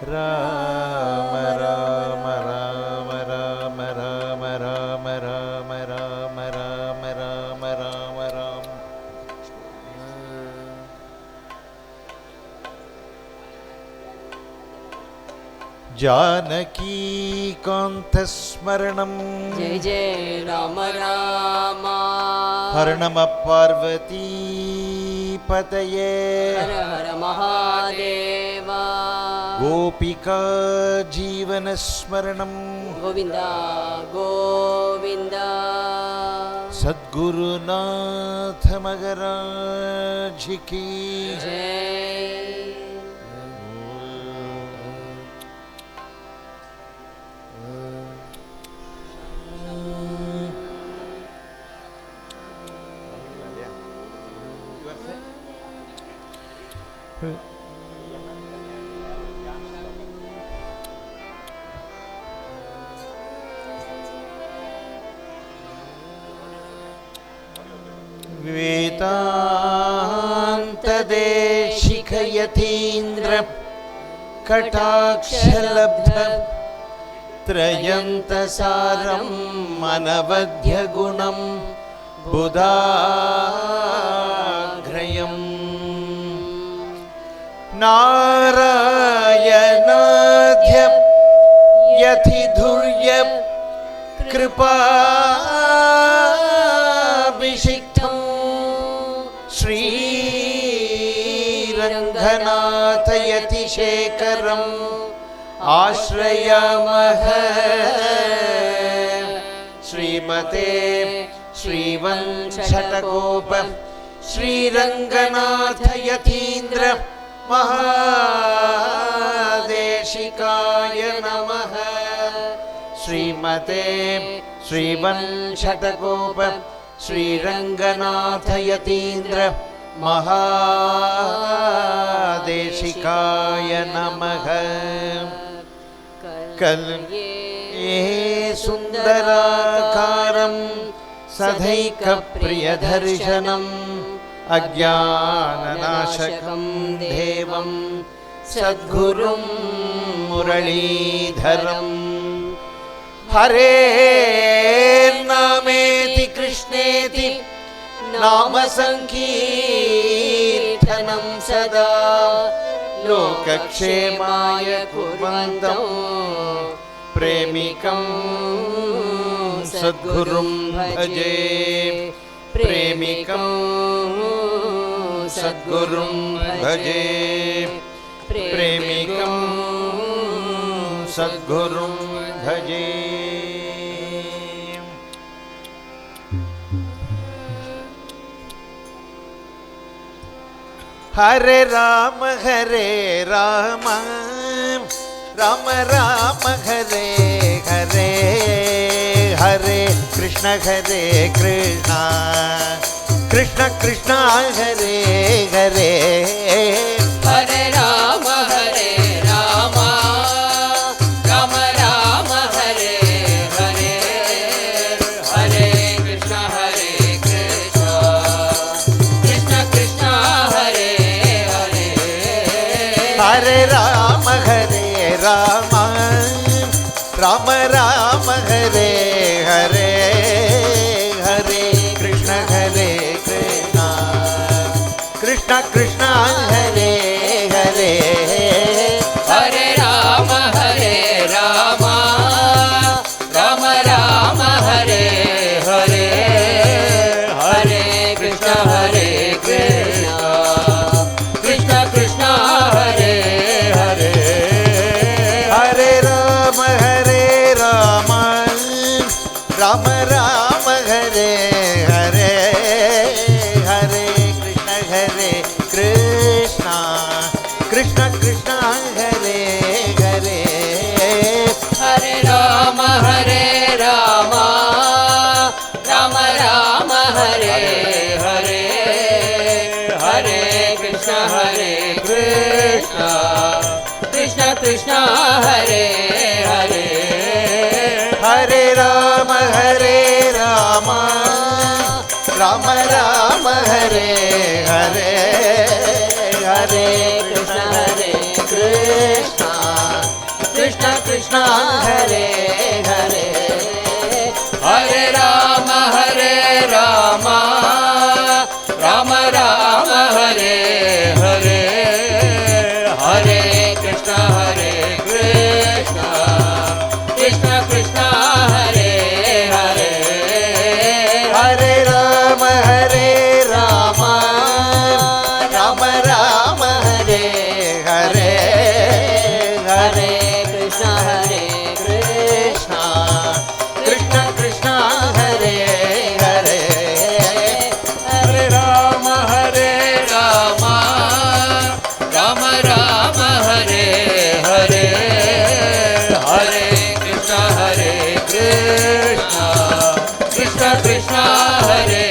ರಾಮ ರಾಮ ರಾಮ ರಾಮ ರಾಮ ರಾಮ ರಾಮ ರಾಮ ರಾಮ ರಾಮ ರಾಮ ರಾಮ. ಜಾನಕೀಕಾಂತಸ್ಮರಣಂ ಜಯ ಜಯ ರಾಮ ರಾಮ. ಹರ ನಮಃ ಪಾರ್ವತೀ ಪತಯೇ. ಹರ ಹರ ಮಹಾದೇವ. ಗೋಪಿಕಾ ಜೀವನಸ್ಮರಣಂ ಗೋವಿಂದ ಗೋವಿಂದ. ಸದ್ಗುರುನಾಥ ಮಗರಾಜ್ ಕಿ ಜಯ. ವೇದಾಂತದೇಶಿಕಯತೀಂದ್ರ ಕಟಾಕ್ಷಲಬ್ಧ ತ್ರಯಂತಸಾರಂ ಅನವಧ್ಯ ಗುಣಂ ಬುಧಾಗ್ರಯಂ ನಾರಾಯಣಾಧ್ಯ ಯಥಿಧುರ್ಯ ಕೃಪಾಭಿಷಿಕ್ತಂ ಶ್ರೀರಂಗನಾಥ ಯತಿಶೇಖರಂ ಆಶ್ರಯಾಮಃ. ಶ್ರೀಮತೆ ಶ್ರೀವಂಶಟಕೋಪ ಶ್ರೀರಂಗನಾಥ ಯತೀಂದ್ರ ಮಹಾದೇಶಿಕಾಯ ನಮಃ. ಶ್ರೀಮತೆ ಶ್ರೀವಂಶಟಕೋಪ ಶ್ರೀರಂಗನಾಥ ಯತೀಂದ್ರ ಮಹಾದೇಶಿಕಾಯ ನಮಃ. ಕಲ್ಯೇ ಸುಂದರಾಕಾರಂ ಸದೈಕಪ್ರಿಯದರ್ಶನಂ ಅಜ್ಞಾನನಾಶಕಂ ದೇವಂ ಸದ್ಗುರುಂ ಮುರಳೀಧರಂ. ಹರೇರ್ನಾಮೇತಿ ಕೃಷ್ಣೇತಿ ನಾಮ ಸಂಕೀರ್ತನಂ ಸದಾ ಲೋಕಕ್ಷೇಮಾಯ ಕುರ್ವಂತಂ ಪ್ರೇಮಿಕಂ ಸದ್ಗುರುಂ ಭಜೆ. ಪ್ರೇಮಿಕಂ ಸದ್ಗುರುಂ ಭಜೆ. ಪ್ರೇಮಿಕಂ ಸದ್ಗುರುಂ ಭಜೆ. ಹರೆ ರಾಮ ರಾಮ ರಾಮ ಹರೆ ಹರೆ ಹರೆ ಕೃಷ್ಣ ಕೃಷ್ಣ ಕೃಷ್ಣ ಕೃಷ್ಣ ಹರೆ ಹರೆ. ಹರೆ ರಾಮ ರಾಮ ರಾಮ ರಾಮ ಹರೆ ಹರೆ ಹರೆ ಕೃಷ್ಣ ಕೃಷ್ಣ ಕೃಷ್ಣ ಕೃಷ್ಣ ಹರೆ ಹರೆ. ಹರೆ ರಾಮ ರಾಮ ರಾಮ ರಾಮ ಹರೆ ಹರೆ ಹರೆ ಕೃಷ್ಣ ಕೃಷ್ಣ ಕೃಷ್ಣ ಕೃಷ್ಣ ಹರೆ ಹರೆ. ಹರೆ ರಾಮ ರಾಮ ರಾಮ ರಾಮ ಹರೆ ಹರೆ ಹರೆ ಕೃಷ್ಣ ಕೃಷ್ಣ ಕೃಷ್ಣ ಕೃಷ್ಣ ಹರೆ ಹರೆ. ಹರೆ ರಾಮ ರಾಮ ರಾಮ ಹರೆ ಹರೆ ಹರೆ ಕೃಷ್ಣ ಕೃಷ್ಣ ಕೃಷ್ಣ ಕೃಷ್ಣ ಹರೆ ಹರೆ. ಹರೆ ರಾಮ ರಾಮ ರಾಮ ರಾಮ ಹರೆ ಹರೆ ಹರೆ ಕೃಷ್ಣ ಕೃಷ್ಣ ಕೃಷ್ಣ ಕೃಷ್ಣ ಹರೆ ಹರೆ. ಹರೆ ರಾಮ ರಾಮ ರಾಮ ಹರೆ ಹರೆ Hare Krishna Krishna Krishna Hare Hare Hare Rama Rama Rama Hare Hare Hare Krishna Krishna Krishna Hare Hare Hare Rama Rama Rama Hare Hare Hare Krishna Krishna Krishna Hare Hare Hare Rama Rama Rama Hare Hare Hare Krishna Krishna Krishna Hare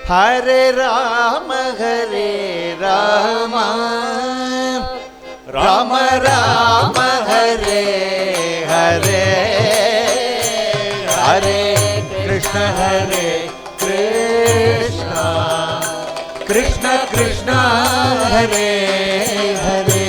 Hare Hare Rama Rama Rama Hare Hare Hare Krishna Krishna Krishna Hare Hare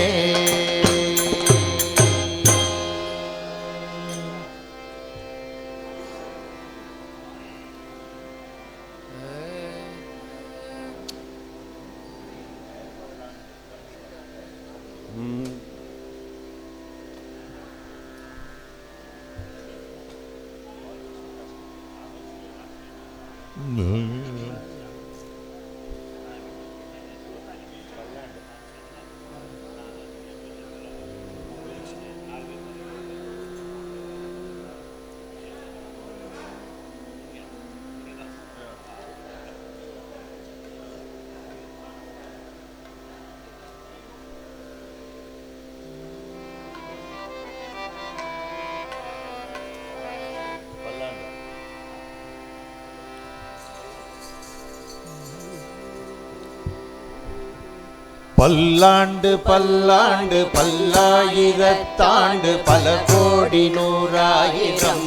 பல்லாண்டு பல்லாண்டு பல்லாயிரத்தாண்டு பல கோடி நூறாயிரம்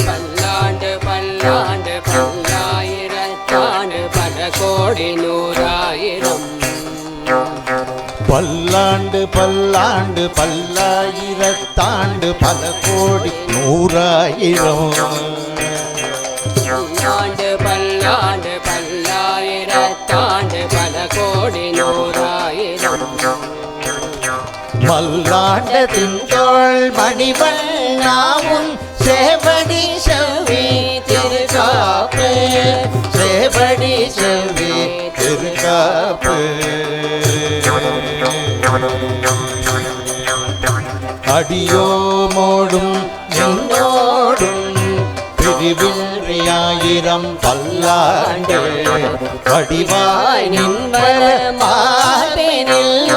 பல்லாண்டு பல்லாண்டு பல்லாயிரத்தாண்டு பல கோடி நூறாயிரம் பல்லாண்டு பல்லாண்டு பல்லாயிரத்தாண்டு பல கோடி நூறாயிரம் பல்லாண்டு பல்லாண்டு பல்லாயிரத்தாண்டு பல கோடி நூறாயிரம் மல்லாண்ட திங்கள் மணிவண்ணாவும் சேவடி செவ்வி திருக்காப்பு சேவடி செவ்வி திருக்காப்பு அடியோமோடும் நின்னோடும் பிரிவின்றியாயிரம் பல்லாண்டு வடிவாய் நின்வர மார்பினில்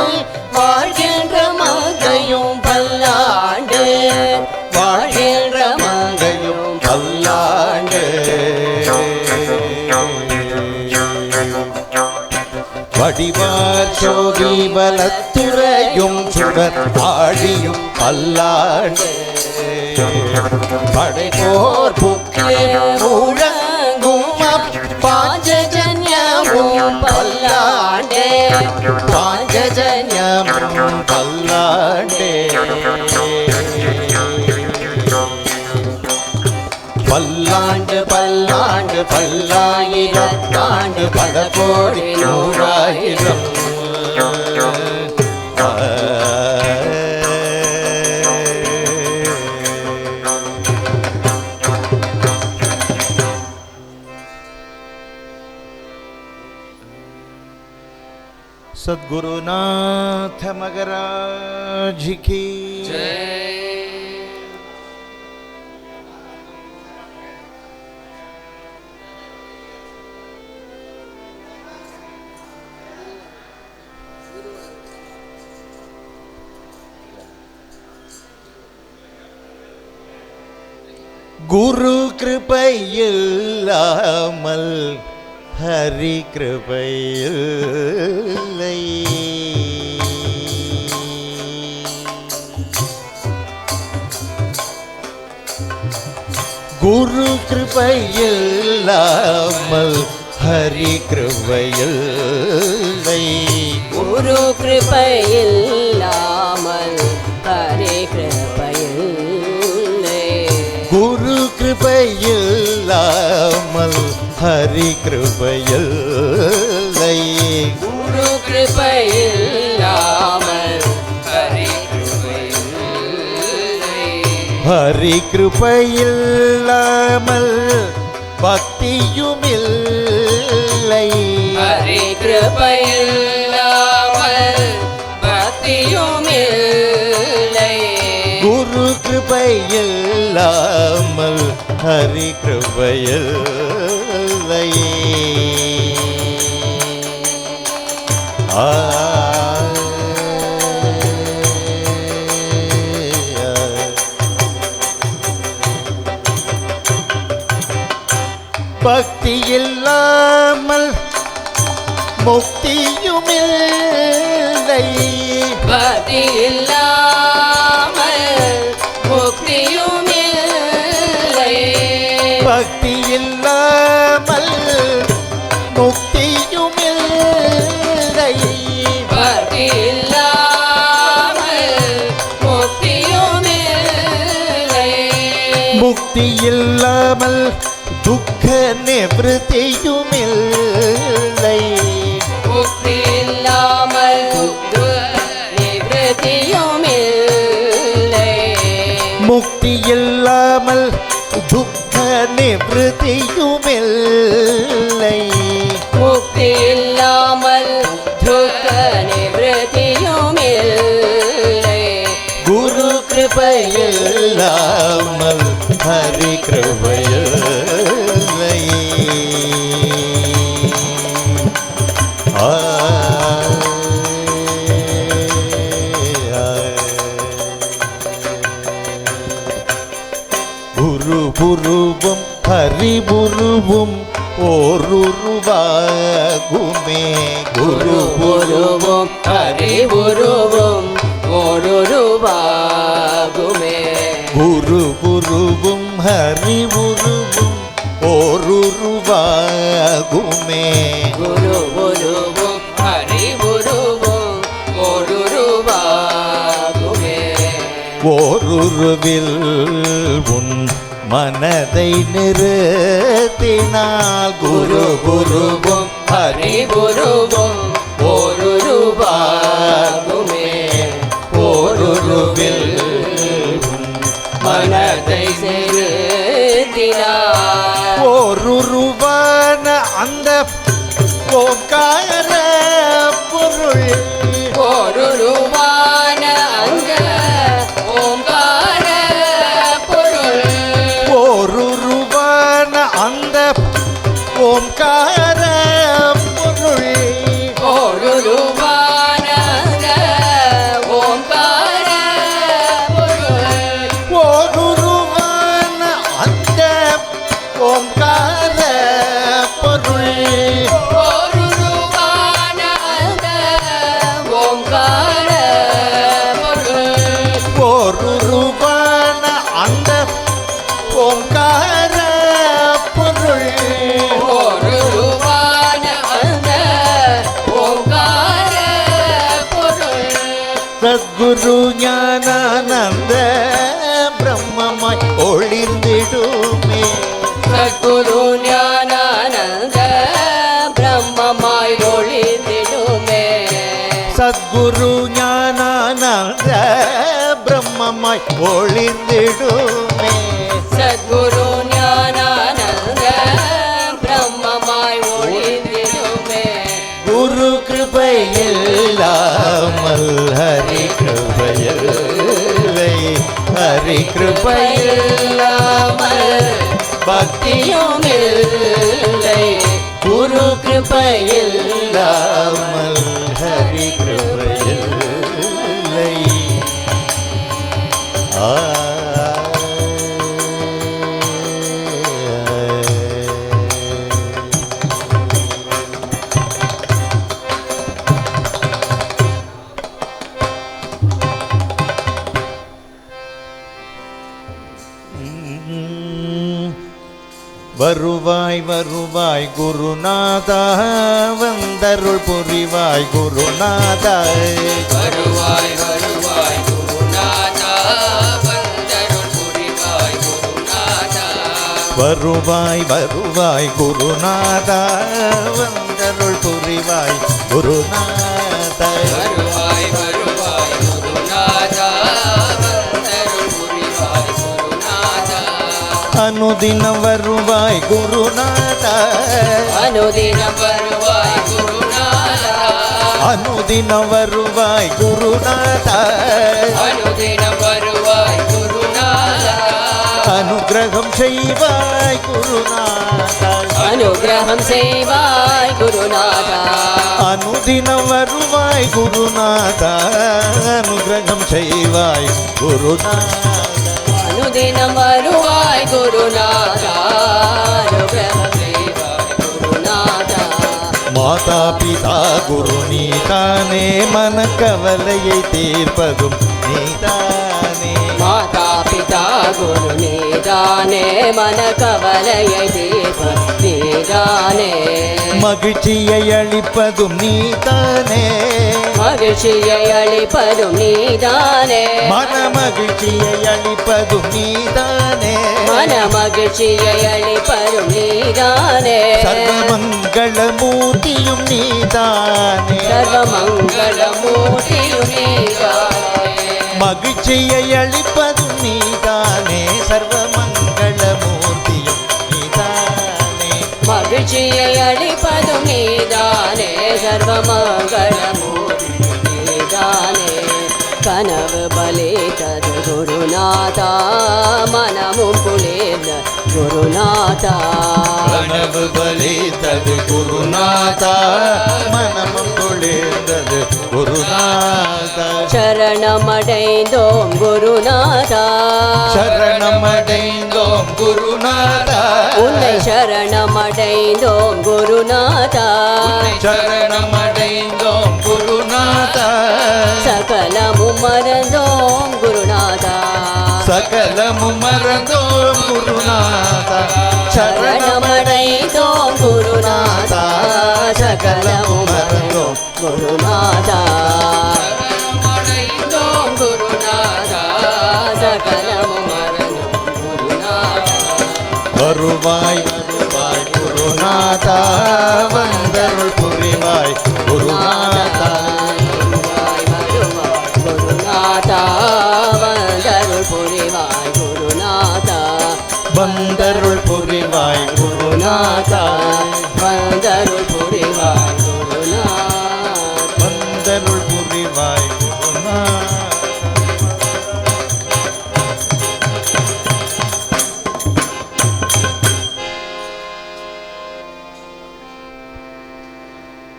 வாழ்கின்ற மங்கையும் பல்லாண்டு வாழ்கின்ற மங்கையும் பல்லாண்டு வடிவார் சோதி பலத்துறையும் சுடர் ஆடியும் பல்லாண்டு படைபோர் புக்கே முழங்கும் பாஞ்சஜன்யமும் பல்லாண்டே பாஞ்சஜன்யமும் பல்லாண்டே பல்லாண்டு பல்லாண்டு பல்லாயிரத்தாண்டு பல கோடி நூறாயிரம் सद्गुरुनाथ मगराज की जय। गुरु कृपையில்லாமல் हरि कृपையில்லை गुरु कृपையில்லாமல் हरि कृपையில்லை குரு கிருபையில்லாமல் ஹரி கிருபையில்லை. குரு கிருபையில்லாமல் ஹரி கிருபையில்லை. குரு கிருபையில்லாமல் ஹரி கிருபையில்லை. ஹரி கிருபையில்லாமல் பக்தியுமில்லை. ஹரி கிருபையில்லாமல் பக்தியுமில்லை. குரு கிருபையில்லாமல் ஹரி கிருபையில்லை. பக்தி இல்லாமல் முக்தியுமில்லை. பக்தி இல்லாமல் முக்தியுமில்லை. பக்தி இல்லாமல் முக்தியுமில்லை. பக்தி இல்லாமல் முக்தியுமில்லை. முக்தி இல்லாமல் துக்க நிவೃತ್ತಿயுமில்லை. முக்தி இல்லாமல் துக்க நிவೃತ್ತಿயுமில்லை. முக்தி இல்லாமல் துக்க நிவೃತ್ತಿயுமில்லை. முக்தி இல்லாமல் துக்க நிவೃತ್ತಿயுமில்லை. குரு கிருபையில்லாமல் ஹரி கிருபையில்லை. குரு குருவும் ஹரி குருவும் ஓருருவாகுமே. குரு குருவும் ஹரி குருவும் ஓருருவாகுமே. குரு குருவும் ஹரி குருவும் ஓருருவாகுமே. குரு குருவும் ஹரி குருவும் ஓருருவாகுமே. ஓருருவில் உன் மனதை நிறுத்தினால் குரு குருவும் ஹரி குருவும் ஓருருவாகுமே. ஓருருவில் மனதை செலுத்தினார். ஓருருவான அந்த ஓங்கார பொருள். ஓருருவான அந்த ஓங்கார பொருள். ஓருருவான அந்த ஓங்கார பொருள். ஓருருவான அந்த ஓங்கார பொருள். ஓருருவான அந்த ஓங்கார பொருள். ஓருருவான அந்த ஓங்கார பொருள். ஓருருவான அந்த ஓங்கார பொருள். ஓருருவான அந்த ஓங்கார பொருள். சத்குரு ஞானானந்த பிரம்மமாய் ஒளிர்ந்திடுமே. சத்குரு ஞானானந்த பிரம்மமாய் ஒளிர்ந்திடுமே. சத்குரு ஞானானந்த பிரம்மமாய் ஒளிர்ந்திடுமே. சத்குரு ஞானானந்த பிரம்மமாய் ஒளிர்ந்திடுமே. குரு கிருபையில்லாமல் ஹரி கிருபையில்லை. ஹரி கிருபையில்லாமல் பக்தியுமில்லை. குரு கிருபையில்லாமல் ஹரி கிருபையில்லை. வருவாய் வருவாய் குருநாதா வந்தருள் புரிவாய் குருநாதா வருவாய் வருவாய் குருநாதா வந்தருள் புரிவாய் குருநாதா வருவாய் வருவாய் குருநாதா வந்தருள் புரிவாய் குருநாதா வருவாய் வருவாய் குருநாதா வந்தருள் புரிவாய் குருநாதா அனுதினம் வருவாய் குருநாதா அனுதினம் வருவாய் குருநாதா அனுதினம் வருவாய் குருநாதா அனுதினம் வருவாய் குருநாதா அனுகிரகம் செய்வாய் குருநாதா அனுகிரகம் செய்வாய் குருநாதா அனுதினம் வருவாய் குருநாதா அனுகிரகம் செய்வாய் குருநாதா அனுதினம் வருவாய் குருநாதா அனுகிரகம் செய்வாய் குருநாதா மாதா பிதா குரு நீதானே மனக்கவலையை தீர்ப்பதும் நீதானே மாதா பிதா குரு நீதானே மன கவலையை தீர்ப்பது நீதானே மகிழ்ச்சியை அளிப்பதும் நீதானே மகிழ்ச்சியை அளிப்பதும் நீதானே மன மகிழ்ச்சியை அளிப்பதும் நீதானே மன மகிழ்ச்சியை அளிப்பதும் நீதானே சர்வமங்கள மூர்த்தியும் நீதானே சர்வமங்கள மூர்த்தியும் நீதானே மகிழ்ச்சியை அளிப்பதும் நீதானே சர்வமங்கள மூர்த்தியும் நீதானே மகிழ்ச்சியை அளிப்பதும் நீதானே சர்வமங்கள மூர்த்தியும் நீதானே கனவு பலித்தது குருநாதா மனமும் குளிர்ந்த குருநாதா கனவு பலித்தது குருநாதா மனமும் குளிர்ந்தது குருநாதா சரணமடைந்தோம் குருநாதா சரணமடைந்தோம் குருநாதா உன்னை சரணமடைந்தோம் குருநாதா சரணமடைந்தோம் குருநாதா சகலமும் மறந்தோம் குருநாதா சகலமும் மறந்தோம் குருநாதா சரணமடைந்தோம் குருநாதா சகலமும் மறந்தோம் குருநாதா சரணமடைந்தோம் குருநாதா சகலமும் மறந்தோம் குருநாதா வருவாய் வருவாய் குருநாதா வந்தருள் புரிவாய் குருநாதா வருவாய் வருவாய் குருநாதா வந்தருள் புரிவாய் குருநாதா வந்தருள் புரிவாய் குருநாதா வந்தருள் புரிவாய் குருநாதா வந்தருள் புரிவாய் குருநாதா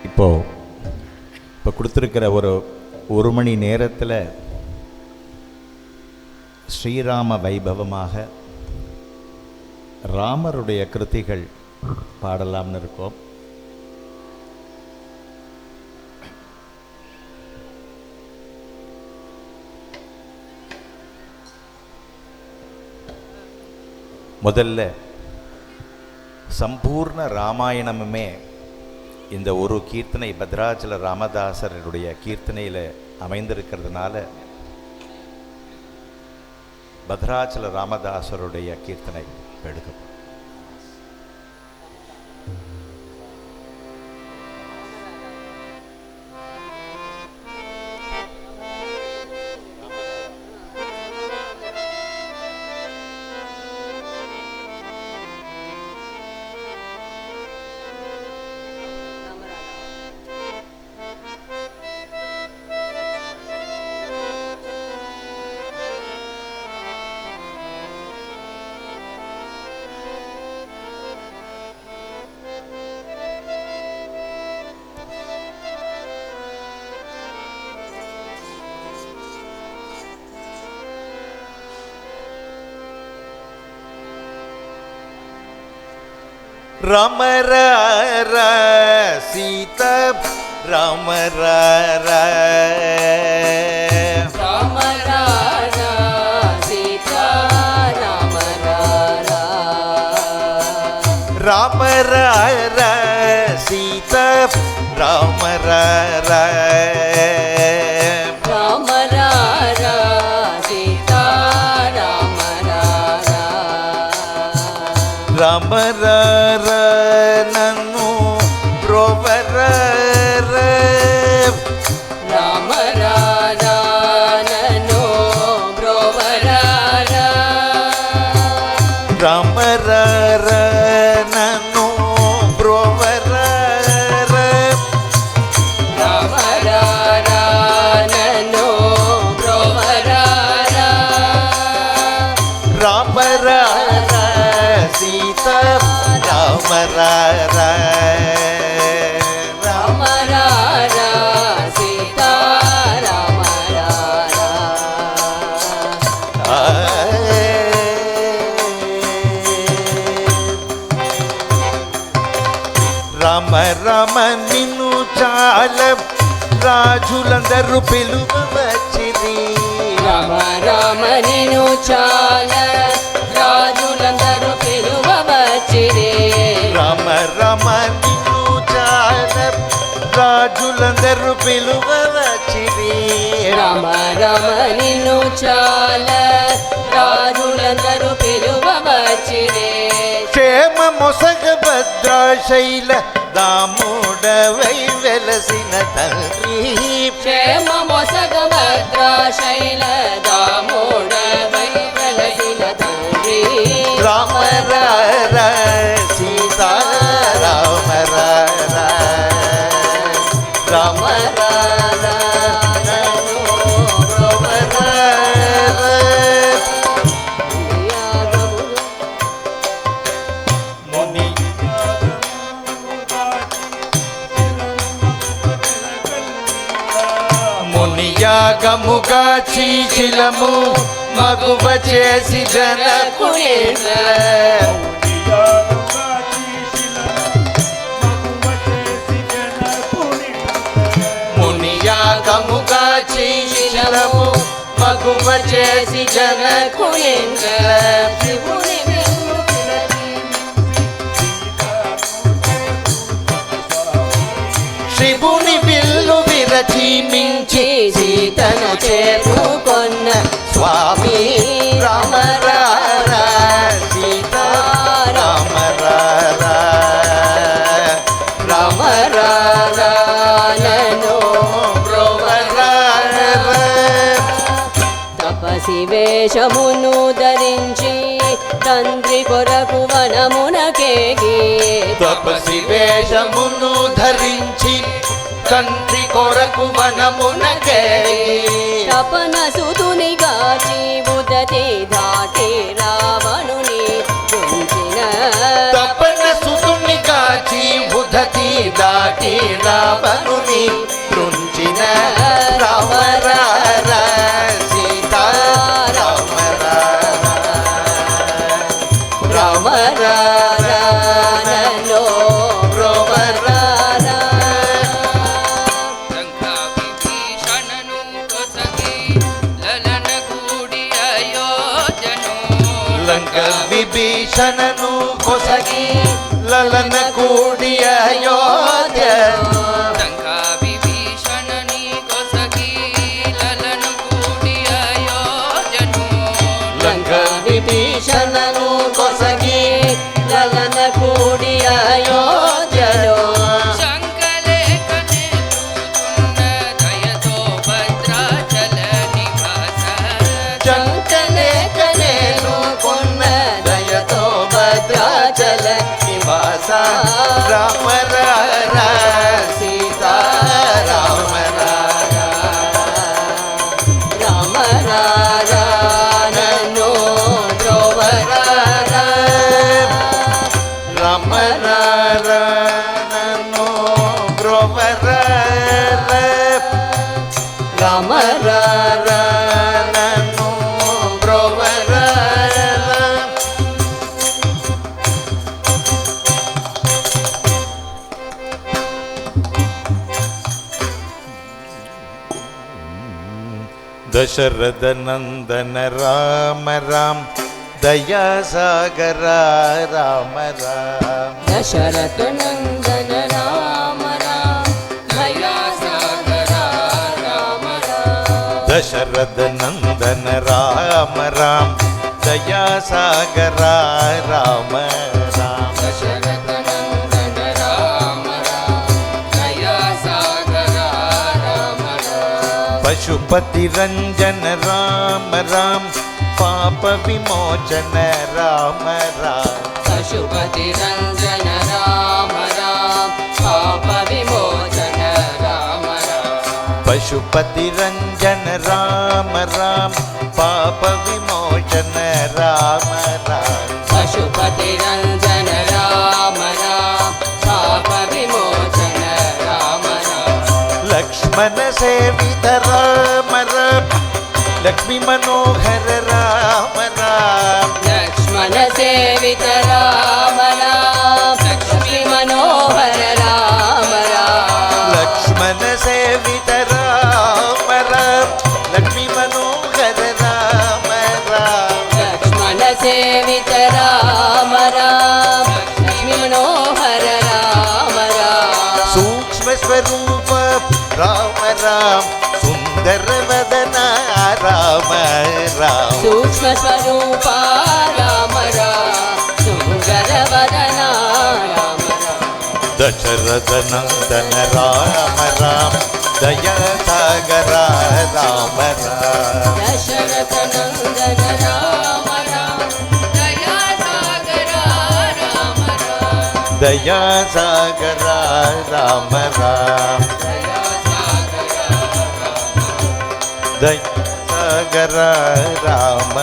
இப்போ கொடுத்துருக்கிற ஒரு மணி நேரத்தில் ஸ்ரீராம வைபவமாக ராமருடைய கிருத்திகள் பாடலாம்னு இருக்கோம். முதல்ல சம்பூர்ண ராமாயணமுமே இந்த ஒரு கீர்த்தனை பத்ராச்சல ராமதாசருடைய கீர்த்தனையில் அமைந்திருக்கிறதுனால பத்ராச்சல ராமதாசருடைய கீர்த்தனை எடுக்கப்படும். राम रा सीता राम रा राम सीता राम ರಾಮ ರ ಸೀತಾ ರಾಮ ರ ರಾಮ ಸೀತಾ ರಾಮ ರಾಮ ನನ್ನು ಬ್ರೋವರ ರಾಮ ನನ್ನು ಬ್ರೋವರ ರಾಮ ನನ್ನು ಬ್ರೋವರ ರಾಮ ನನ್ನು ಬ್ರೋವರ ರಾಮ ಸೀತಾ ರಾಮ ರಾಮ ಸೀತಾ ರಾಮ రామ రామ నిన్ను చాల రాజులందరూ పిలువవచ్చిరి రామ రామ నిన్ను చాల రాజులందరూ పిలువవచ్చిరి రామ రామ నిన్ను చాల రాజులందరూ పిలువవచ్చిరి రామ రామ నిన్ను చాల రాజులందరూ పిలువవచ్చిరి క్షేమ మొసగ భద్రాశైల దాముడవై వెలసిన తండ్రి క్షేమ మొసగ భద్రాశైల దాముడవై వెలసిన తండ్రి రామ సీతా రామ రామ ముని మునియాగముగా చీశిలము మగువ చేసి జనకుని మునియాగముగా చీశిలము మగువ చేసి జనకుని శివుని విల్లు విరచి మించి సీతను చేరుకొన్న స్వామి రామ సీతా రామ రామ నను తపసి వేషమును ధరించి తండ్రి కొరకు వనమునకేగి తపసి వేషమును ధరించి తండ్రి కొరకు వనమునకేగి తపన సుతుని గాచి బుదతి దాటి రావణుని తుంచిన తపన సుతుని కాచి బుధతి దాటి రావణుని తృంచిన రామ సీతా రామ రామ నను బ్రోవర లంక విభీషణను కొసగి లలన కూడి అయోధ్య లంక విభీషణను కొసగి లలన కూడి అయోధ్యలో చంకలేకనేను కొన్న దయతో భద్రాచల నివాస రామ సీతా రామ రామ నను బ్రోవర రామ నన్ను బ్రోవర రామ నన్ను బ్రోవర దశరథ నందన రామ రామ दयासागर राम राम दशरथ नंदन राम राम दया सागर राम राम दशरथ नंदन राम राम दयासागर राम राम दशरथ नंदन राम राम दया सागर राम राम पशुपति रंजन राम राम पाप विमोचन राम राम पशुपति रंजन राम राम पाप विमोचन राम राम पशुपति रंजन राम राम पाप विमोचन राम राम पशुपति रंजन राम राम पाप विमोचन राम राम लक्ष्मण सेवित राम राम लक्ष्मी मनोहर राम राम लक्ष्मण सेवित राम राम लक्ष्मी मनोहर राम राम लक्ष्मण सेवित राम राम लक्ष्मी मनोहर राम राम लक्ष्मण सेवित राम राम लक्ष्मी मनोहर राम राम सूक्ष्म स्वरूप राम राम सुंदर वदन राम राम सूक्ष्म स्वरूप राम राम सुंदर वदन राम राम दशरथ नंदन राम राम दया सागर राम राम दशरथ नंदन राम राम दया सागर राम राम दया सागर राम राम दया सागर दया सागर राम राम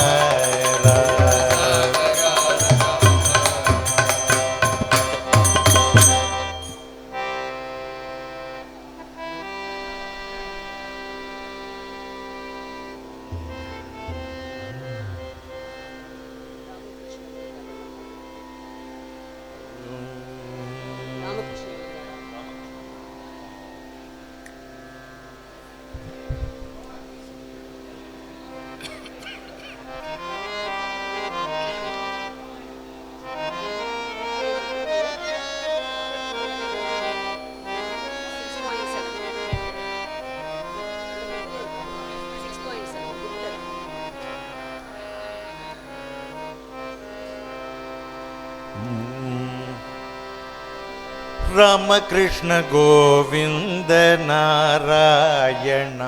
रामकृष्ण गोविंद नारायण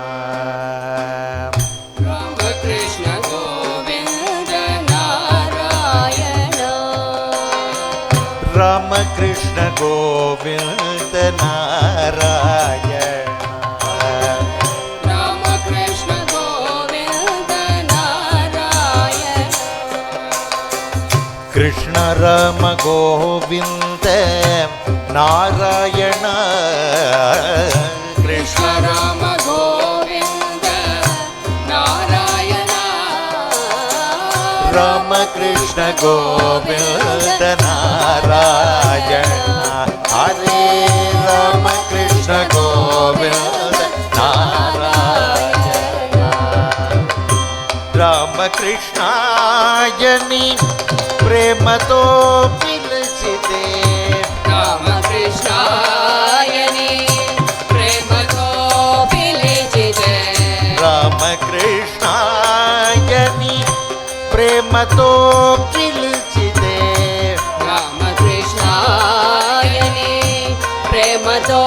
रामकृष्ण गोविंद नारायण रामकृष्ण गोविंद नारायण रामकृष्ण गोविंद नारायण कृष्ण राम गोविंद नारायण कृष्ण राम गोविंद नारायण राम कृष्ण गोविंद नारायण हरे राम कृष्ण गोविंद नारायण राम कृष्णायनि प्रेम तो पिलचिदे राम कृष्णायनि प्रेम तो पिलिचिदे राम कृष्णायनि प्रेम तो पिलचिदे राम कृष्णायनि प्रेम तो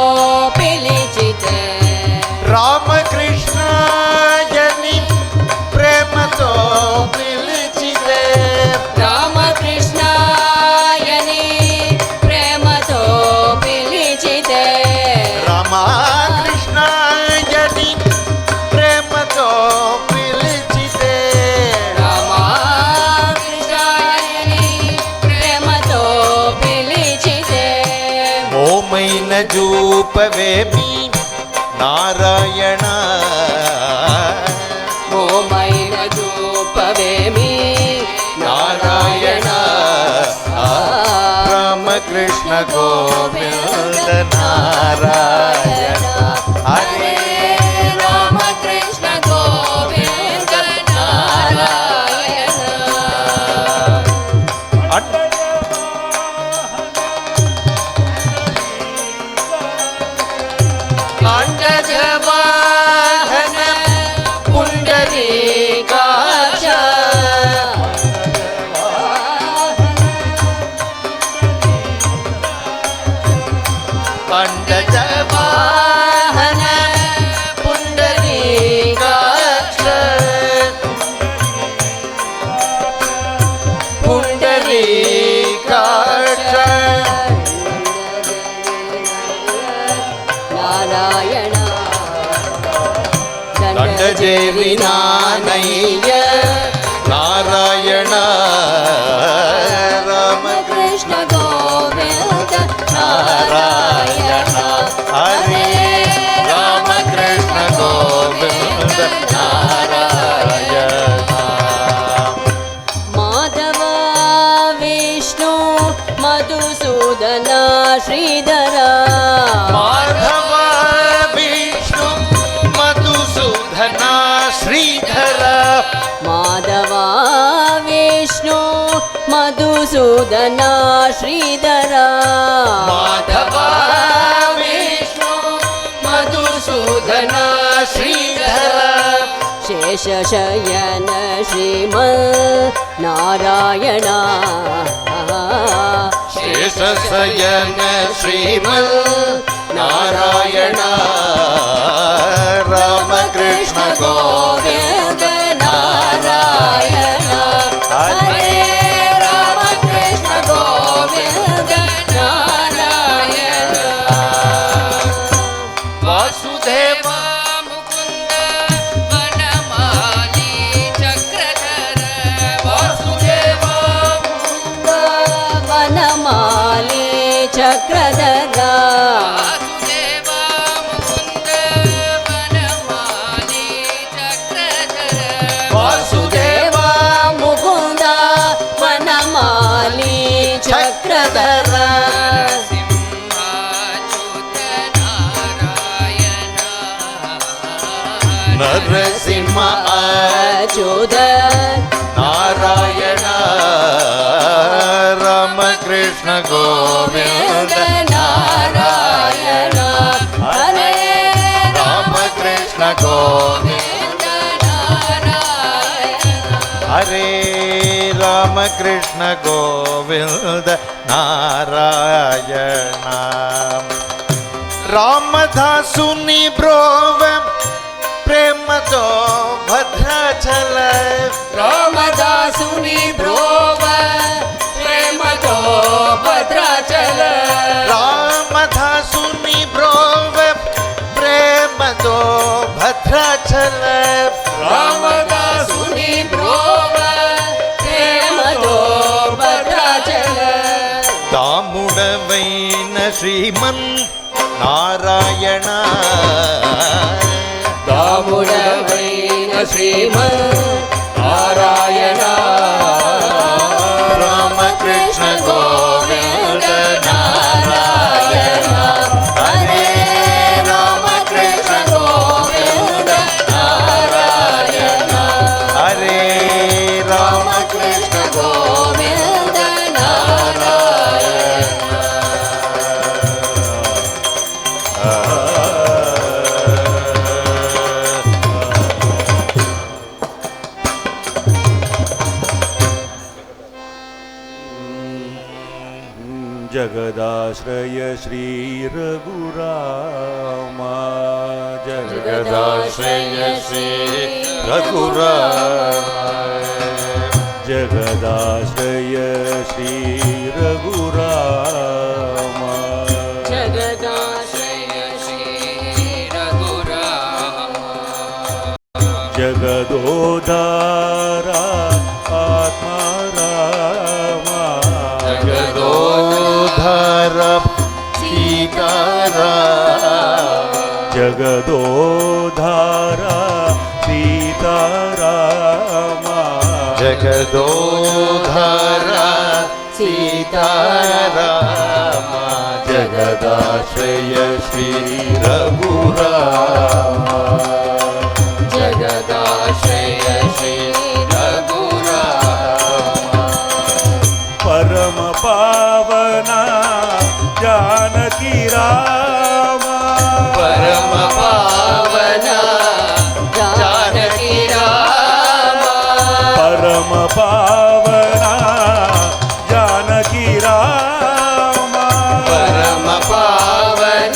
पिलिचिदे राम कृष्णायनि प्रेम तो पिलचिदे राम कृष्णायनि प्रेम तो पिलिचिदे रामा कृष्णायनि प्रेम तो पिलचिदे राम कृष्णायनि प्रेम तो पिलिचिदे ओमैन जूपवेमि नारायण ओमैन जूपवेमि नारायण रामकृष्ण गोविंद नारायण हरे राम कृष्ण गोविंद नारायण पंडज वाहन पुंडरीकाक्ष पुंडरीकाक्ष नारायण दंडजेविनानय्य नारायण रामकृष्ण गोविंद नारायण हरे रामकृष्ण गोविंद नारायण माधव विष्णु मधुसूदन श्रीधर माधव विष्णु मधुसूदन श्रीधर माधव विष्णु मधुसूदन श्रीधर माधव विष्णु मधुसूदन श्रीधर शेषशयन श्रीमन् नारायण शेषशयन श्रीमन् नारायण रामकृष्ण गोविंद नारायण हरे रामकृष्ण गोविंद नारायण वासुदेव मुकुंद वनमाली चक्रधर वासुदेव मुकुंद वनमाली चक्रधर वासुदेव मुकुंद वनमाली चक्रधर वासुदेव मुकुंद वनमाली चक्रधर नरसिंह अच्युत नारायण रामकृष्ण गोविंद नारायण हरे रामकृष्ण गोविंद हरे रामकृष्ण गोविंद नारायण रामदासुनि ब्रोव प्रेम तो भद्राचल रामदासुनि ब्रोव प्रेम तो भद्राचल रामदासुनि ब्रोव प्रेम तो भद्राचल रामदासुनि ब्रोव प्रेम तो भद्राचल दामुडवैन श्रीमन् नारायण दामुडवैन श्रीमन् नारायण रामकृष्ण गोविंद नारायण हरे रामकृष्ण गोविंद नारायण हरे रामकृष्ण गोविंद नारायण जगदाश्रय श्री रघुरामा जगदाश्रय श्री रघुराम जगदाश्रय श्री रघुरामा जगदाश्रय श्री रघुराम जगदोधारा आत्मा रामा जगदोधार सीताराम जगदोधारा सीतारामा जगदोधार सीताराम जगदाश्रय श्री रघुराम जगदाश्रय श्री रघुराम परम पावना जानकी रामा परम पावना जानकी राम परम पावना जानकी रामा परम पावन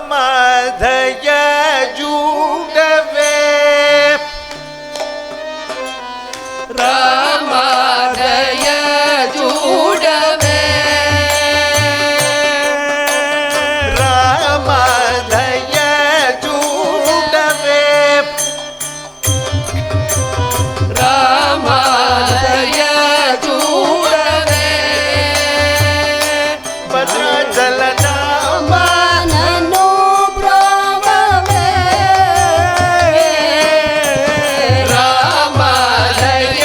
ರಾಮದಯ ಜೂಡವೇ ರಾಮದಯ ಜೂಡವೇ ರಾಮದಯ ಜೂಡವೇ ರಾಮದಯ ಜೂಡವೇ ಭದ್ರಾಚಲದ ನನ್ನು ಬ್ರಹ್ಮವೇ ರಾಮದಯ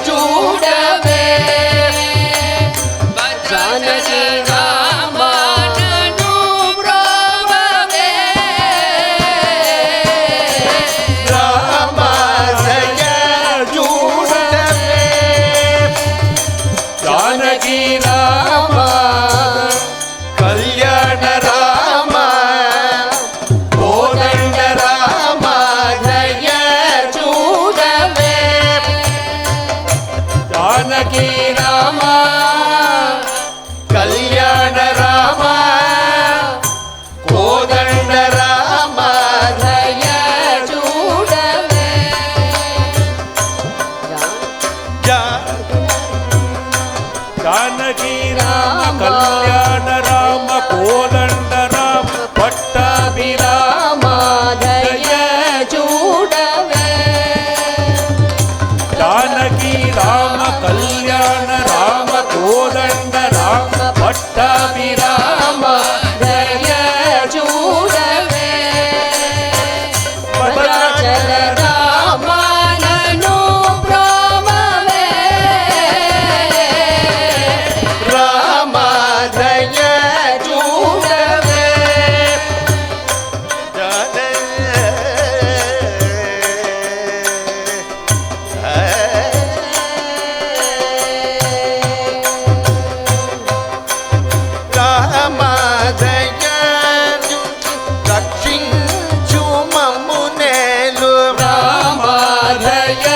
ಜೂಡವೇ ಜಾನಕಿ ರಾಮ ನನ್ನು ಬ್ರಹ್ಮವೇ ರಾಮದಯ ಜೂಡವೇ ಜಾನಕಿ ರಾಮ ಕಲ್ಯಾಣ ರಾಮ ಕೋದಂಡ ರಾಮ ಜಯ ಜೂಡವೇ ಜಾನಕಿ ರಾಮ ಕಲ್ಯಾಣ ರಾಮ ಕೋದಂಡ ರಾಮ ದಯ ಜೂಡವೇ ಜಾನಕಿ ರಾಮ ಕಲ್ಯಾಣ ರಾಮ ಕೋದಂಡ ರಾಮ ಪಟ್ಟಾಭಿರಾಮ ರಾಮ ದಯ ಜೂಡವೇ ಜಾನಕಿ ರಾಮ ಕಲ್ಯಾಣ ರಾಮ ಕೋದಂಡ ರಾಮ ಪಟ್ಟಾಭಿರಾಮ ದಯ ಜೂಡವೇ ಭದ್ರಾಚಲದ ಮಾನನು ಬ್ರಹ್ಮವೇ ರಾಮ ಜಯ ಜೂಡವೇ రామ జయ రక్షించు మమ్మునేలు రామదయ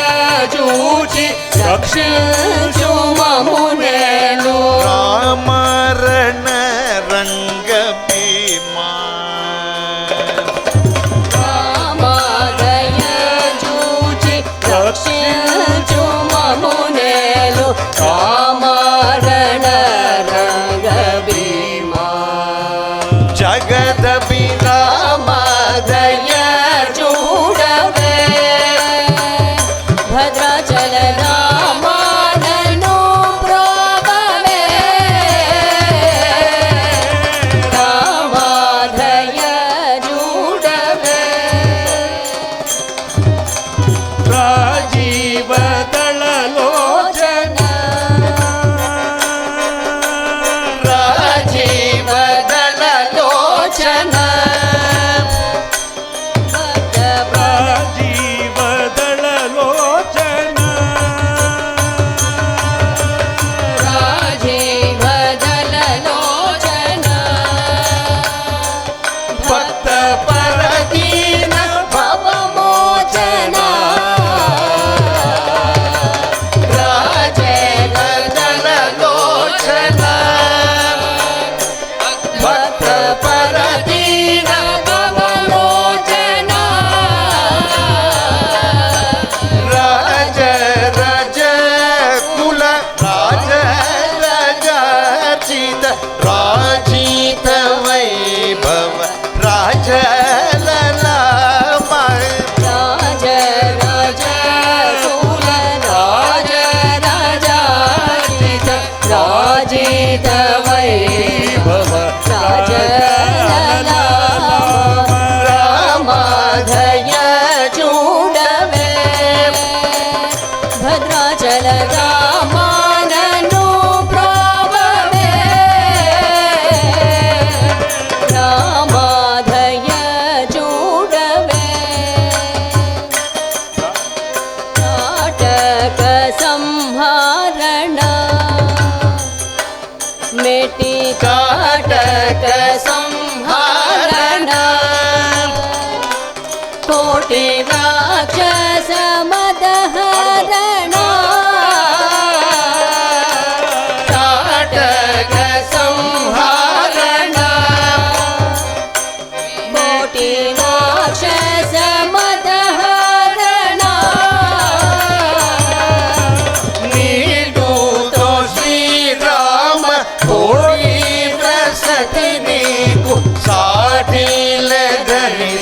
జూచి రక్షించు మమ్మునేలు రామరణ రంగ భీమా రామదయ జూచి రక్షించు మమ్మునేలు రామరణ రంగ భీమా జగద విరామ దయ జూడవే భద్రాచలದ ಮಾನನು ಬ್ರಹ್ಮವೇ ರಾಮದಯ ಜೂಡವೇ ರಾಜೀವ ದಳಲೋಚನ రాజీవదళ లోచన ರಾಜೀವ ದಳಲೋಚನ ರಾಜೀವದಲಲೋಚನ ಭಕ್ತ ಪರದೀನ ಭವಮೋಚನ ರಾಜೀವದಳ ಲೋಚನ ಭಕ್ತ ಪರದೀನ ಭವಮೋಚನ ರಾಜ ರಜ ಕುಲ ರಾಜ ರಜಾಚಿತ ರಾಜಿತ ವೈಭವ ರಾಜ ಲಲಾಮ ರಾಜ ರಾಜ ಕುಲ ರಾಜ ರಾಜಾಚಿತ ರಾಜಿತ ವೈಭವ ರಾಜ ರಾಮದಯ ಜೂಡವೇ ಕೋಟಿ ರಾಕ್ಷಸ ಮದಹರಣ ತಾಟಕ ಸಂಹಾರಣ ಕೋಟಿ ರಾಕ್ಷಸ ಮದಹರಣ ನೀಡುತ್ತೋ ಶ್ರೀರಾಮ ಕೋಟಿ ಪ್ರಸತಿ ನೀಕು ಸಾಟಿಲ ಧನಿ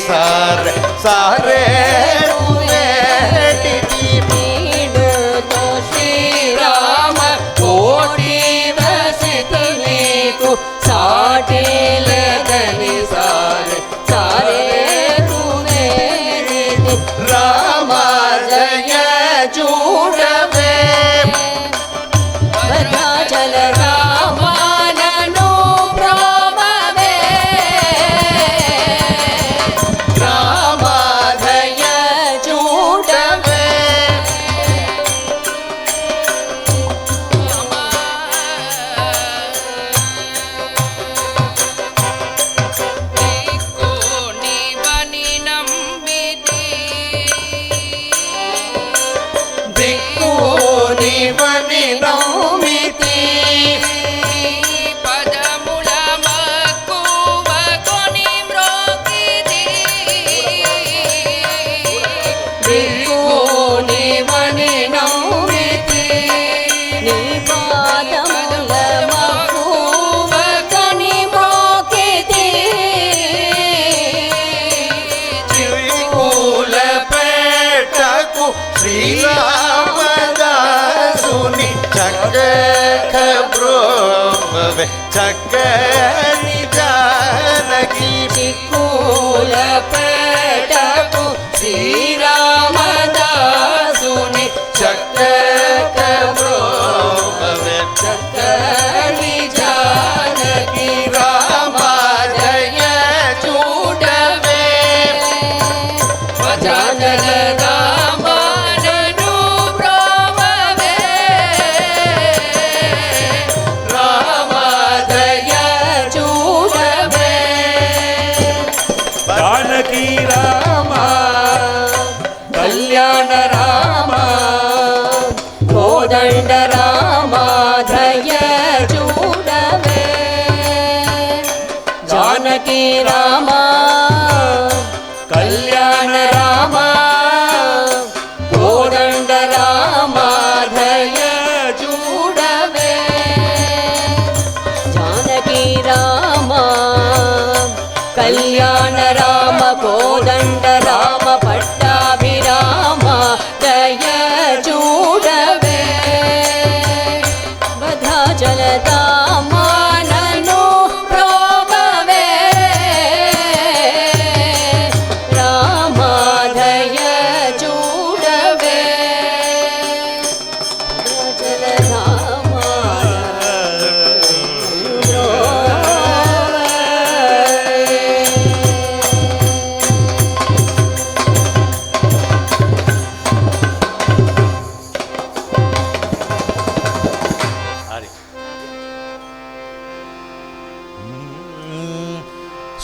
ಸಾರೆ ನೀಡುತ್ತೋ ಶ್ರೀರಾಮ ಕೋಟಿ ವಸತಿ ನೀಕು ಸಾಟಿಲದನಿ ಸಾರೆ ಸಾರೆ ಕುವೇರಿತಿ ರಾಮ ಜಯ ಚೂಡವೇ ಭದ್ರಾಚಲ ರಾಮನನು ಪ್ರೋಮವೇ ರಾಮ ಜಯ ಚೂಡವೇ ದಿಕ್ಕು ನೀವನಿ ನೌಮಿತಿ ದಿಕ್ಕು ನೀವನಿ ನೌಮಿತಿ ನೀ ಪಾದಮೂಲ ಮಕ್ಕುವ ಕನಿ ಮೋಕಿತಿ ಚಿವಿಕೂಲ ಪೇಟಕು ಶ್ರೀರಾಮದಾಸುನಿ ಚಕ್ಕ ಬ್ರೋಮವೆ ಚಕ್ಕ ನಿಜಾನಕಿ ಚಿಕ್ಕೂಲ ಪೇಟಕು ಶ್ರೀರಾಮದಾಸುನಿ ಚಕ್ಕ ಬ್ರೋಮವೆ ಚಕ್ಕಳಿ ಜಾನಕಿ ರಾಮ ಜಯ ಚೂಡವೇ ಭಜನ ರಾಮನನು ಪ್ರೋಮವೇ ರಾಮ ಜಯ ಚೂಡವೇ ಜಾನಕಿ ರಾಮ ಕಲ್ಯಾಣ ರಾಮ ಕೋದಂಡ ರಾಮ ಧಯ ಚೂಡವೇ ಜಾನಕಿ ರಾಮ ಕಲ್ಯಾಣ ರಾಮ ಕೋದಂಡ ರಾಮ ಧಯ ಚೂಡವೇ ಜಾನಕಿ ರಾಮ ಕಲ್ಯಾಣ ರಾಮ ಕೋದಂಡ ರಾಮ ಪಟ್ಟಾಭಿರಾಮ ಜಯ ಚೂಡವೇ ಭದ್ರಾಚಲ ರಾಮನನು ಪ್ರೋಮವೇ ರಾಮ ಜಯ ಚೂಡವೇ ಭದ್ರಾಚಲ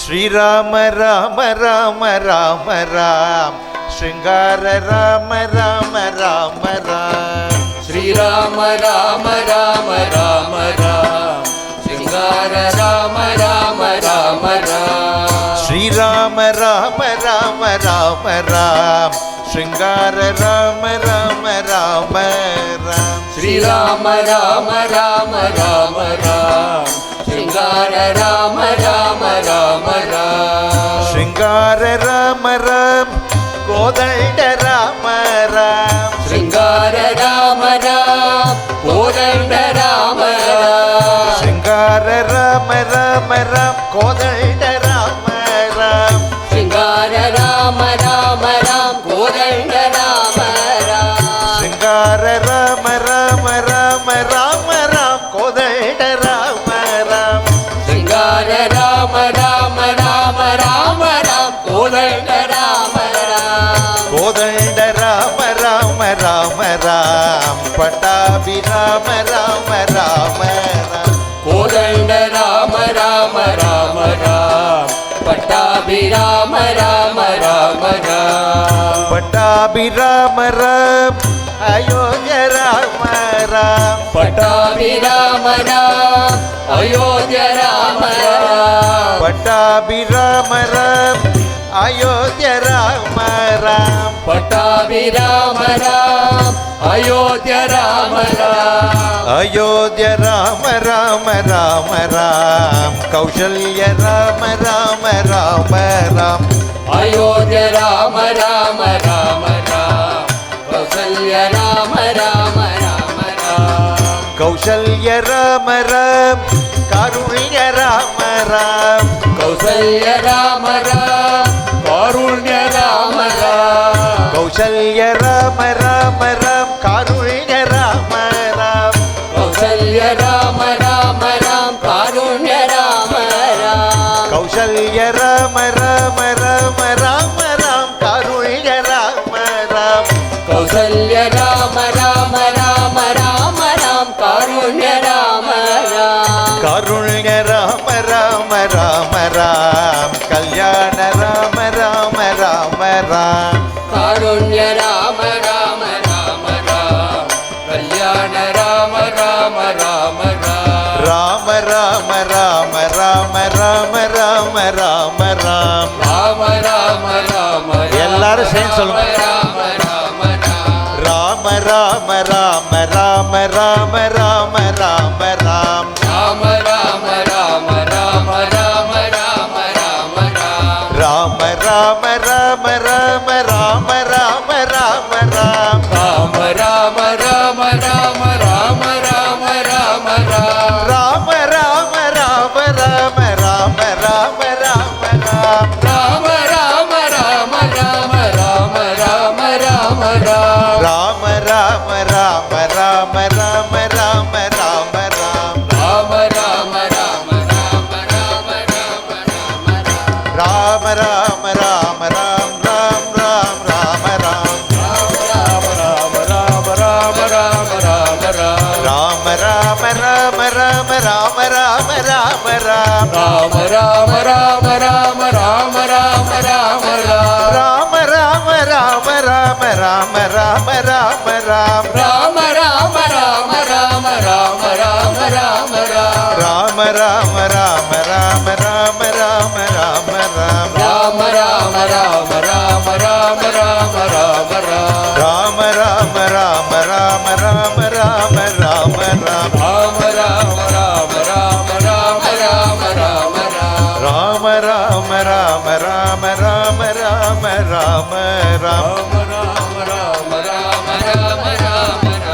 ಶ್ರೀರಾಮ ರಾಮ ರಾಮ ರಾಮ ರಾಮ ಶೃಂಗಾರ ರಾಮ ರಾಮ ರಾಮ ರಾಮ ಶ್ರೀರಾಮ ರಾಮ ರಾಮ ರಾಮ ರಾಮ ಶೃಂಗಾರ ರಾಮ ರಾಮ ರಾಮ ರಾಮ ಶ್ರೀರಾಮ ರಾಮ ರಾಮ ರಾಮ ರಾಮ ಶೃಂಗಾರ ರಾಮ ರಾಮ ರಾಮ ರಾಮ ಶ್ರೀರಾಮ ರಾಮ ರಾಮ ರಾಮ ರಾಮ ಶೃಂಗಾರ ರಾಮ ರಾಮ ರಾಮ ರಾಮ ಶೃಂಗಾರ ರಾಮ ರಾಮ ಕೋದಂಡ ರಾಮ ರಾಮ ಶೃಂಗಾರ ರಾಮ ರಾಮ ಕೋದಂಡ ರಾಮ ರಾಮ ಶೃಂಗಾರ ರಾಮ ರಾಮ ರಾಮ ಕೋದಂಡ ರಾಮ ರಾಮ ಶೃಂಗಾರ ರಾಮ ರಾಮ ರಾಮ ಕೋದಂಡ ರಾಮ ರಾಮ ಶೃಂಗಾರ ರಾಮ ರಾಮ ರಾಮ ರಾಮ ರಾಮ ಕೋದಂಡ ರಾಮ ರಾಮ ಶೃಂಗಾರ ರಾಮ ರಾಮ ರಾಮ ರಾಮ ರಾಮ ಕೋದಂಡ ರಾಮ ರಾಮ ಕೋದಂಡ ರಾಮ ರಾಮ ರಾಮ ರಾಮ ಪಟ್ಟಾಭಿರಾಮ ರಾಮ ರಾಮ ರಾಮ ಕೋದಂಡ ರಾಮ ರಾಮ ರಾಮ ರಾಮ ಪಟ್ಟಾಭಿರಾಮ ರಾಮ ರಾಮ ರಾಮ பட்டாபிராம ராம் அயோத்திய ராம ராம் பட்டாபிராம ராம் அயோத்திய ராம ராம் பட்டாபிராம ராம் அயோத்திய ராம ராம் பட்டாபிராம ராம் அயோத்திய ராம ராம் அயோத்திய ராம ராம ராம ராம் கௌசல்ய ராம ராம ராம ராம் அயோத்திய ராம ராம ராம ராம் கௌசல்ய ராம ராம ராம ராம் கௌசல்ய ராம ராம் காருண்ய ராம ராம் கௌசல்ய ராம ராம் காருண்ய ராம ராம் கௌசல்ய ராம ராம ராம் காருண்ய ராம ராம் கௌசல்ய ராம ராம ராம் காருண்ய ராம ராம் கௌசல்ய ராம ராம ராம ராம ராம் காருண்ய ராம ராம் கௌசல்ய ராம ராம ராம ராம ராம் காருண்ய ராம ராம் காருண்ய ராம ராம ராம ராம் கல்யாண ராம ராம ராம ராம் காருண்ய ராம ராம ராம ராம் கல்யாண ராம ராம ராம ராம் ராம ராம ராம ராம ராம ராம ராம ராம் ராம ராம ராம எல்லாரும் சேர்ந்து சொல்லுங்க. ராம ராம ராம் ராம ராம ராம ராம ராம ராம ராம ராம் ராம ராம ராம ராம ராம ராம ராம ராம் ராம ராம ராம ராம ராம ராம ராம ராம் ராம ராம ராம ராம ராம ராம ராம ராம் ராம ராம ராம ராம ராம ராம ராம ராம் ராம ராம ராம ராம ராம ராம ராம ராம் ராம ராம ராம ராம ராம ராம ராம ராம் ராம ராம ராம ராம ராம ராம ராம ராம் ராம ராம ராம ராம் ராம் ராம் ராம ராம் ராம ராம ராம ராம ராம ராம ராம் ராம ராம ராம ராம ராம ராம ராம ராம் ராம ராம ராம ராம ராம ராம ராம ராம் ராம ராம ராம ராம ராம ராம ராம ராம் ராம ராம ராம ராம ராம ராம ராம ராம் ராம ராம ராம ராம ராம ராம ராம ராம் ராம ராம ராம ராம ராம ராம ராம ராம் ராம ராம ராம ராம ராம ராம ராம ராம் ராம ராம ராம ராம ராம ராம ராம ராம் ராம ராம ராம ராம ராம ராம ராம ராம் ராம ராம ராம ராம ராம ராம ராம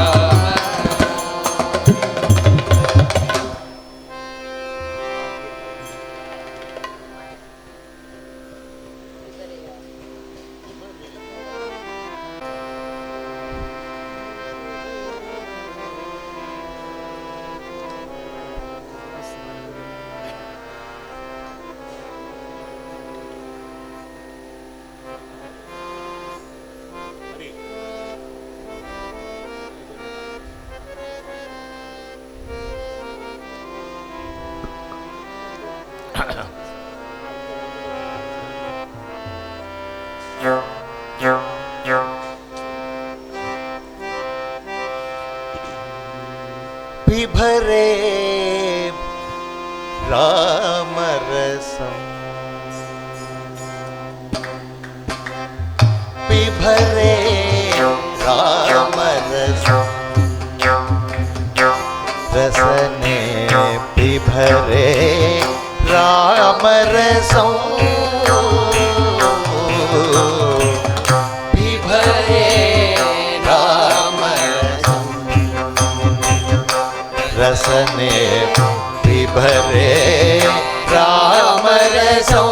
பிபரே ராமரசம் பிபரே ராமரசம் ரசனே பிபரே ராமரசம் பிபரே ராமரசம் रसने पिभरे रामरसो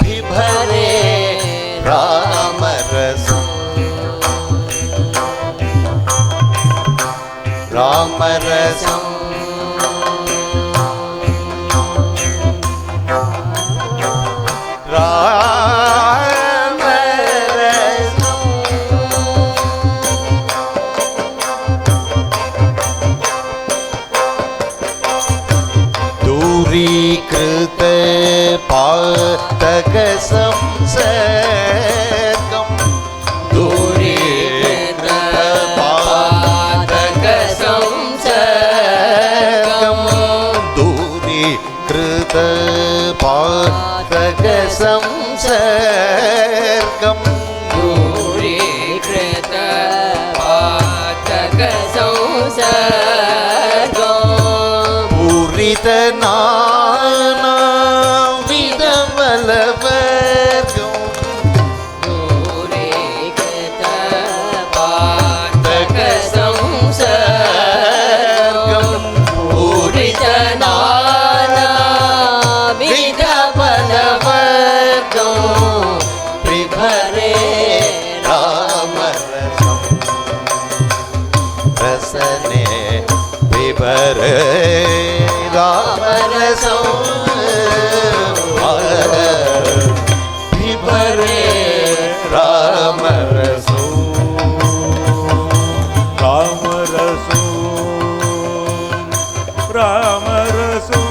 पिभरे रामरसो रामरसो दूरीकृत पार पातक संसर्गं दूरीकृत पातक संसर्गं दूरीकृत पातक संसर्गं दूरीकृत पातक संसर्गं पूरित नानाविध बलवर्गं दूरीकृत पातक संसर्गं पूरित नानाविध बलवर्गं बिभरे रामरसं रसने बिभरे रामरसं बिभरे रामरसं रामरसो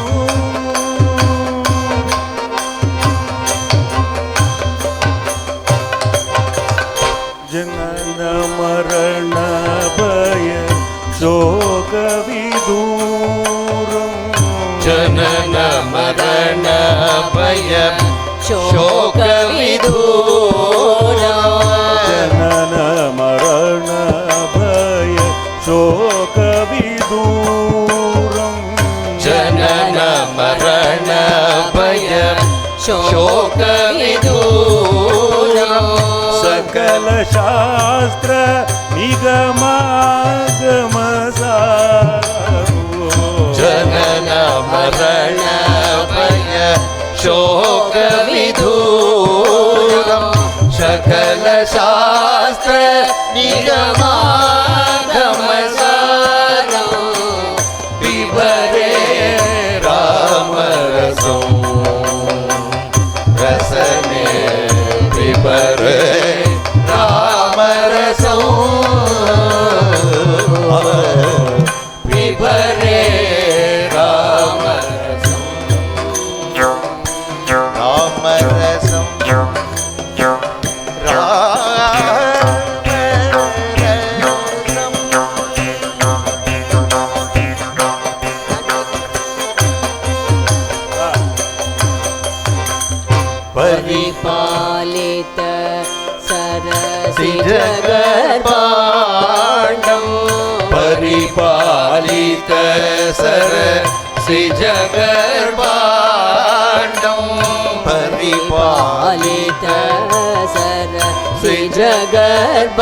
जनन मरण भय शोक विदूरं जनन मरण भय शोक विदूरं जनन मरण भय शोक विदूरं जनन मरण भय शोक विदूरं सकल शास्त्र निगमागम सारो जनन मरण भय शोक विदूरं सकल शास्त्र निगमागम सारं बिभरे रामरसं रसने बिभरे रामरसं बिभरे रामरसं रामरसं परिपालित सरसि जगर्भाण्डं परिपालित सरसि जगर्भाण्डं पालित सरसि जगर्भाण्डं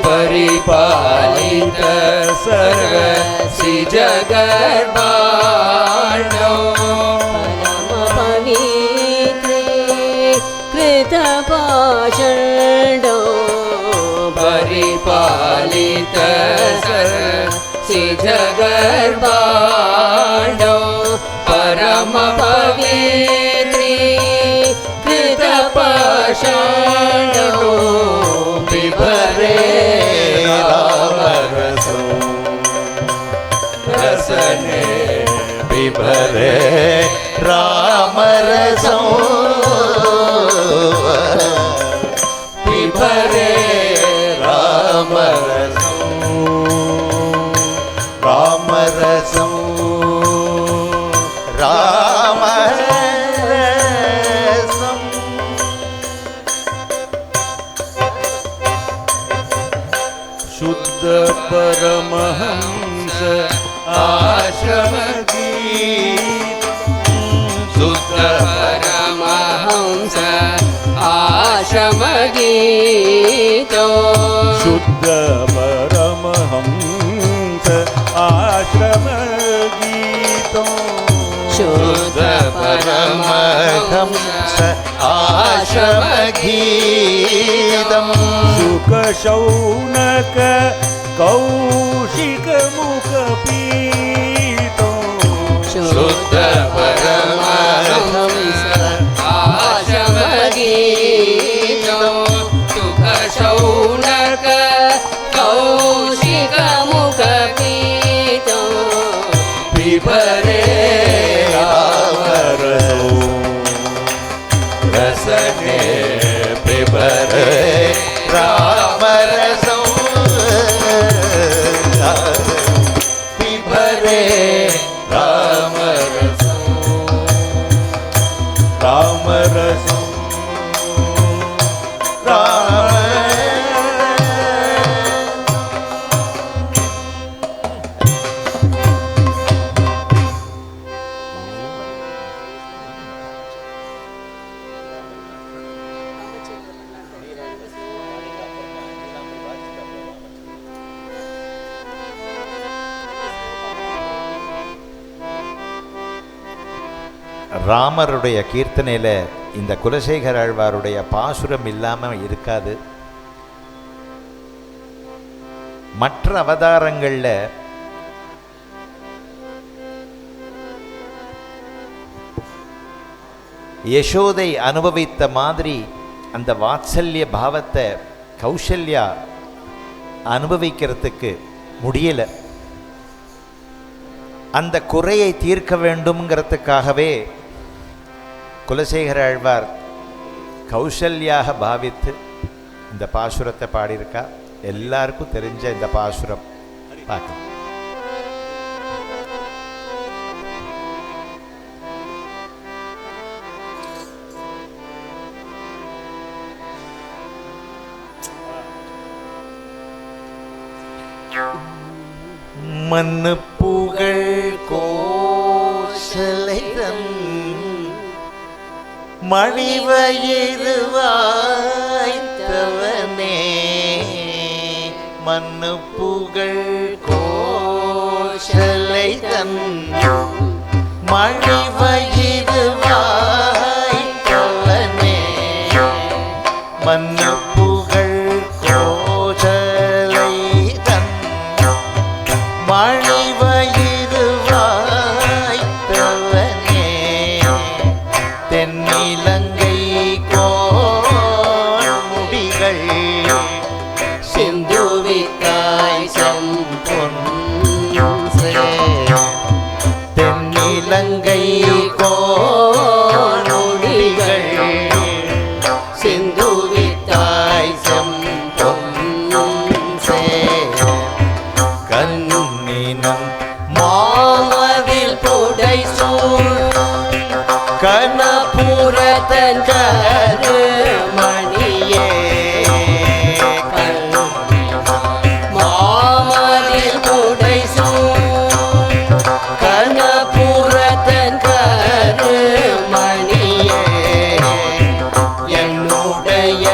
परिपालित सरसि जगर्भाण्डं कृतपाषण्डो परिपालित सरसि जगर्भाण्डो परम पवित्रीकृतपाषण्डो बिभरे रामरसं रसने बिभरे रामरसं बिभरे रामरसं रामरसं रामरसं शुद्ध परमहंस आश्रम गीत शुद्ध परमहंस आश्रम गीतो शुद्ध परमहंस आश्रम गीतो शुद्ध परमहंस आश्रमगीतं शुक शौनक कौशिक मुख पीतो शुद्ध परमहंस आश्रम गीतो सुख शौनक कौशिक मुख पीतो बिभरे रामरसं ராமரசம் ராம ராமருடைய கீர்த்தனையில இந்த குலசேகர ஆழ்வாருடைய பாசுரம் இல்லாம இருக்காது. மற்ற அவதாரங்கள்ல யசோதை அனுபவித்த மாதிரி அந்த வாத்சல்ய பாவத்தை கௌசல்யா அனுபவிக்கிறதுக்கு முடியல. அந்த குறையை தீர்க்க வேண்டும்ங்கிறதுக்காகவே குலசேகர ஆழ்வார் கௌசல்யாக பாவித்து இந்த பாசுரத்தை பாடியிருக்கா. எல்லாருக்கும் தெரிஞ்ச இந்த பாசுரம் பார்க்க. மண்ணு புகழ் கோசலைதன் மணிவயிறு வாய்த்தவனே மண்ணு புகழ் கோசலைதன் மணிவயிறு வாய்த்தவனே மண்ணு புகழ் கோசலைதன் மணிவயிறு வாய்த்தவனே தென்னிலங்கை கோமுடிகள் சிந்துவித்தாய் செம்பொன் தென்னிலங்கை கோமுடிகள் சிந்துவித்தாய் செம்பொன் கண்ணினம் மாமதில் புடை சூழ் கனபுரத்தன் கருமணியே மாமதில் புடை சூழ் கனபுரத்தன் கருமணியே என்னுடைய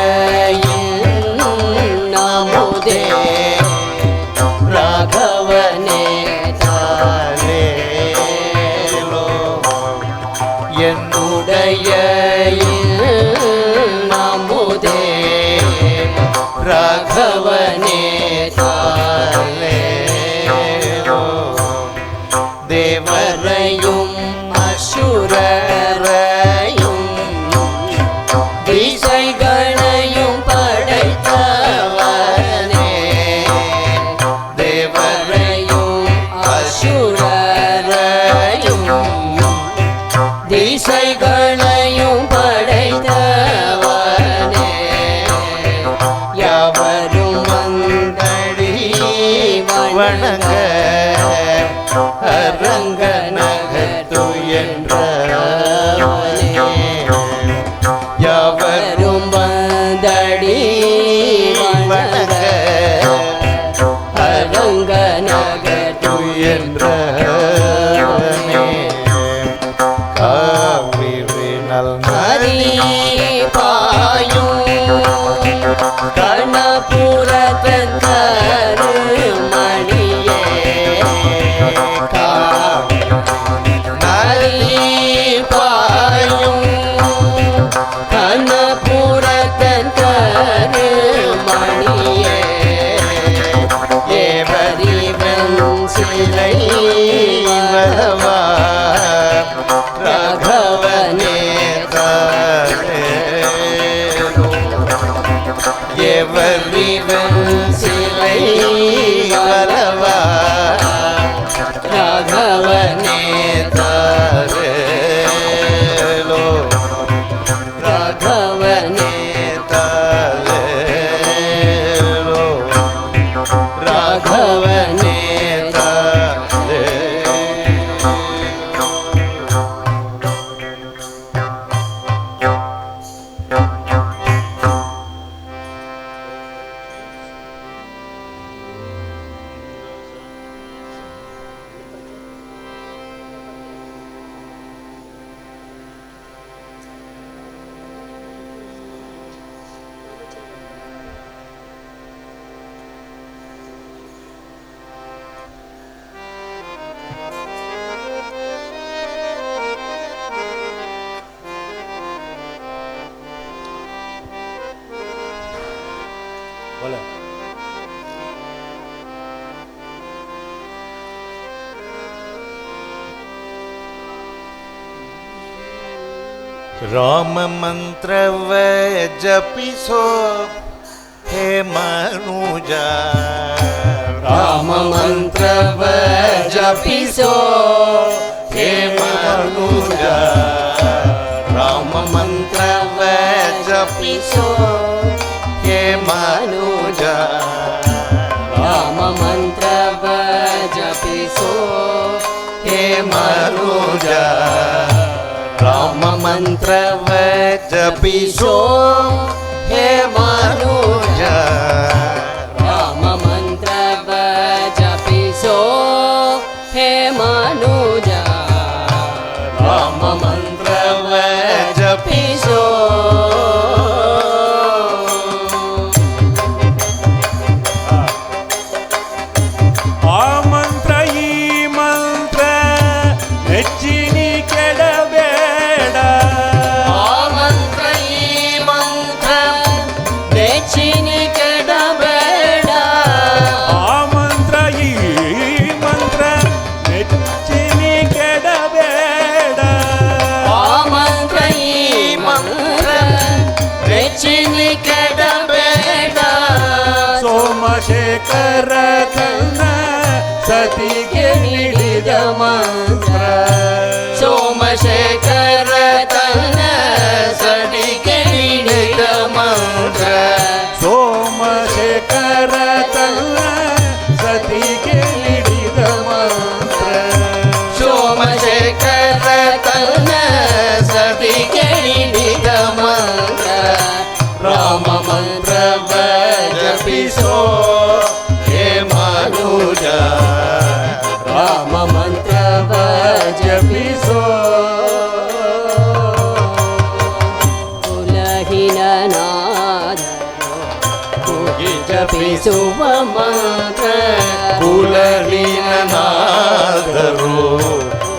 நாமுதே ராகவனே என்னுடைய நாமுதே ராகவனே தேவரையும் அசுரரையும் திசைகளையும் படைத்தவனே தேவரையும் அசுரரையும் திசைகளையும் படைத்தவனே யாவரும் வந்தடி வணங்க அரங்கநகத்து என்றவனே யாவரும் வந்தடி வணங்க அரங்கநகத்து என்றவனே காவிரினல் நதி பாயும் கணபுரத்தன் கருமணியே நதி பாயும் கணபுரத்தன் கருமணியே ஏவரிவன் சிலை வரவா ராகவனே தாரே ರಾಮ ಮಂತ್ರವ ಜಪಿಸೋ ಹೇ ಮನುಜ ರಾಮ ಮಂತ್ರವ ಜಪಿಸೋ ಹೇ ಮನುಜ ರಾಮ ಮಂತ್ರವ ಜಪಿಸೋ ಹೇ ಮನುಜ ರಾಮ ಮಂತ್ರವ ಜಪಿಸೋ ಹೇ ಮನುಜ ರಾಮ ಮಂತ್ರವ ಜಪಿಸೋ ಹೇ ಮನುಜ ರಾಮ ಮಂತ್ರವ ಜಪಿಸೋ ಹೇ ಮನುಜ ರಾಮ ಮಂತ್ರವ ಜಪಿಸೋ ಆ ಮಂತ್ರ ಈ ಮಂತ್ರ ನೆಚ್ಚಿನಿ ಕೆಡಬೇಡ ಆ ಮಂತ್ರ ಈ ಮಂತ್ರ ನೆಚ್ಚಿನಿ ಕೆಡಬೇಡ ಆ ಮಂತ್ರ ಈ ಮಂತ್ರ ನೆಚ್ಚಿನಿ ಕೆಡಬೇಡ ಆ ಮಂತ್ರ ಈ ಮಂತ್ರ ನೆಚ್ಚಿನಿ ಕೆಡಬೇಡ ಸೋಮಶೇಖರ ತನ್ನ ಸತಿಗೆ ನೀಡಿದ ಮಂತ್ರ ಸೋಮಶೇಖರ ತನ್ನ ಸಡಿಗೆ ನೀಡಿದ ಮಂತ್ರ ಸೋಮಶೇಖರ ತನ್ನ ಸತಿಗೆ ನೀಡಿದ ಮಂತ್ರ ಸೋಮಶೇಖರ ತನ್ನ ಸಡಿಗೆ ನೀಡಿದ ಮಂತ್ರ ರಾಮ ಮಂತ್ರವ ಜಪಿಸೋ ಹೇ ಮನುಜ ರಾಮ ಮಂತ್ರವ ಜಪಿಸೋ ಕುಲಹೀನನಾದನು ಜಪಿಸುವ ಮಂತ್ರ ಕುಲಹೀನನಾದರು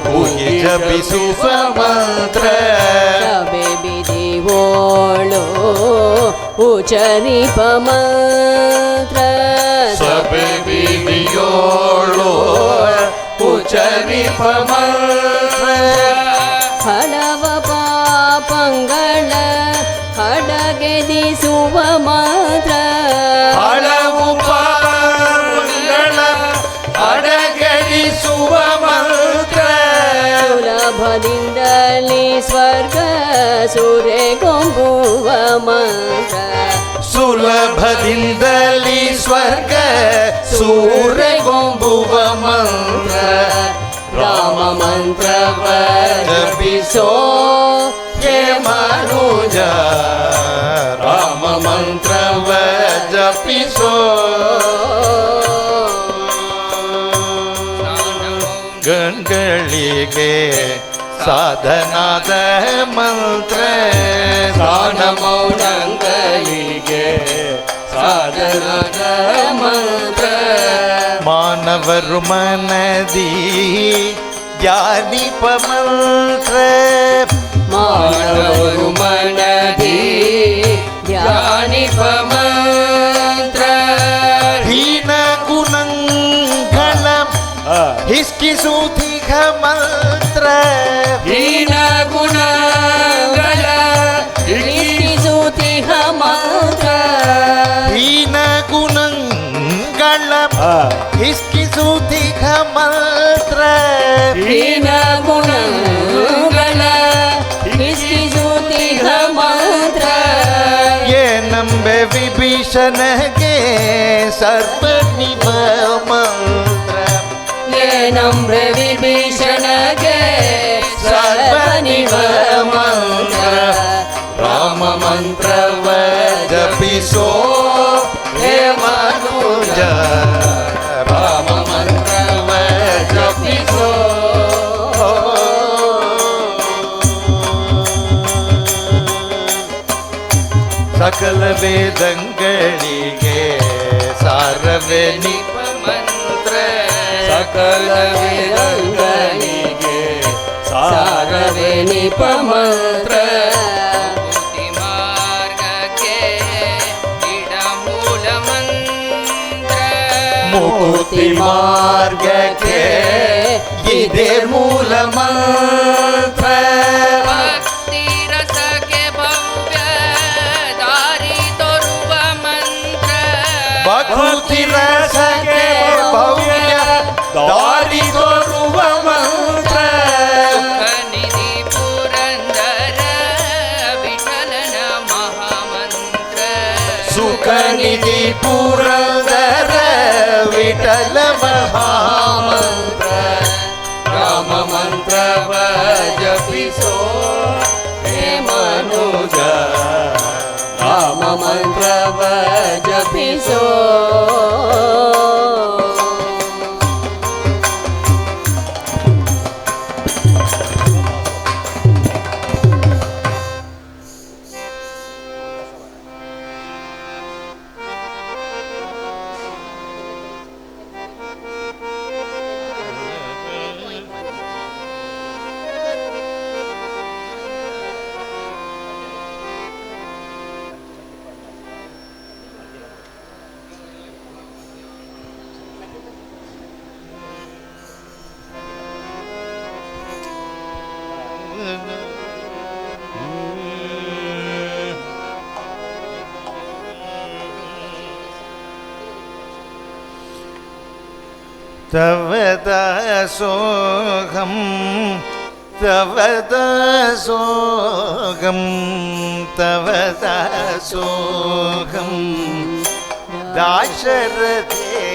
ಕೂಗಿ ಜಪಿಸುವ ಮಂತ್ರ ಸಭೆ ಬಿದಿವೋಳು ಉಚರಿಪ ಮಂತ್ರ ಸಭೆ ಬೀದಿಯೋಳು ಉಚರಿಪ ಮಂತ್ರ ಹಲವ ಪಾಪಂಗಳ ಹಡಗೆದಿಸುವ ಮಂತ್ರ ಹಲವು ಪಾಪಗಳ ಅಡಗಡಿಸುವ ಮಂತ್ರ ಸುಲಭದಿಂದಲೇ ಸ್ವರ್ಗ ಸುರೆಗೊಂಬುವ ಮಂತ್ರ ಸುಲಭದಿಂದಲೇ ಸ್ವರ್ಗ ಸೂರೆಗೊಂಬುವ ಮಂತ್ರ ರಾಮ ಮಂತ್ರವ ಜಪಿಸೋ ಹೇ ಮನುಜ ರಾಮ ಮಂತ್ರವ ಜಪಿಸೋ ಗಂಗಳಿಗೆ ಸಾಧನಾದ ಮಂತ್ರ ಗಾನ ಮೌನಂಗಳಿಗೆ ಸಾಧನದ ಮಂತ್ರ ಮಾನವರು ಮನದಿ ಧ್ಯಾನಿಪ ಮಂತ್ರ ಮಾನವರು ಮನದಿ ಧ್ಯಾನಿಪ ಮಂತ್ರ ಹೀನ ಗುಣಗಳ ಹಿಸ್ಕಿಸುಧಿಕ ಮಂತ್ರ ಹೀನ ಗುಣಗಳ ಹಿಡಿಸುತಿಹ ಮಂತ್ರ ಹೀನ ಗುಣಗಳ ಹಿಸ್ಕಿಸುಧಿಕ ಮಂತ್ರ ಹೀನ ಗುಣಗಳ ಹಿಡಿಸುತಿಹ ಮಂತ್ರ ಏನಂಬೆ ವಿಭೀಷಣಗೆ ಸರ್ವನಿವ ಮಂತ್ರ ಏನಂಬ್ರ ವಿಭೀಷಣಗೆ ಸರ್ವನಿವ ಮಂತ್ರ ರಾಮ ಮಂತ್ರವ ಜಪಿಸೋ ಹೇ ಮನುಜ ರಾಮ ಮಂತ್ರವ ಜಪಿಸೋ ಸಕಲ ವೇದಂಗಳಿಗೆ ಸಾರವೇ ನಿಪ ಮಂತ್ರ ಸಕಲ ವೇದಂಗಳಿಗೆ ಸಾರವೇ ನಿಪ ಮಂತ್ರ ಮುಕ್ತಿ ಮಾರ್ಗಕ್ಕೆ ಇದೇ ಮೂಲ ಮಂತ್ರ ಭಕ್ತಿ ರಸ ಮುಕ್ತಿರಸಗೆ ಭವ್ಯ ದಾರಿ ತೋರುವ ಮಂತ್ರ ಸುಖನಿಧಿ ಪುರಂದರ ವಿಠಲನ ಮಹಾಮಂತ್ರ ಸುಖನಿಧಿ ಪುರಂದರ ವಿಠಲ ಮಹಾಮಂತ್ರ ರಾಮ ಮಂತ್ರವ ಜಪಿಸೋ ಹೇ ಮನುಜ ರಾಮ ಮಂತ್ರವ ಜಪಿಸೋ तव दासोऽहं तव दासोऽहं तव दासोऽहं दाशरथे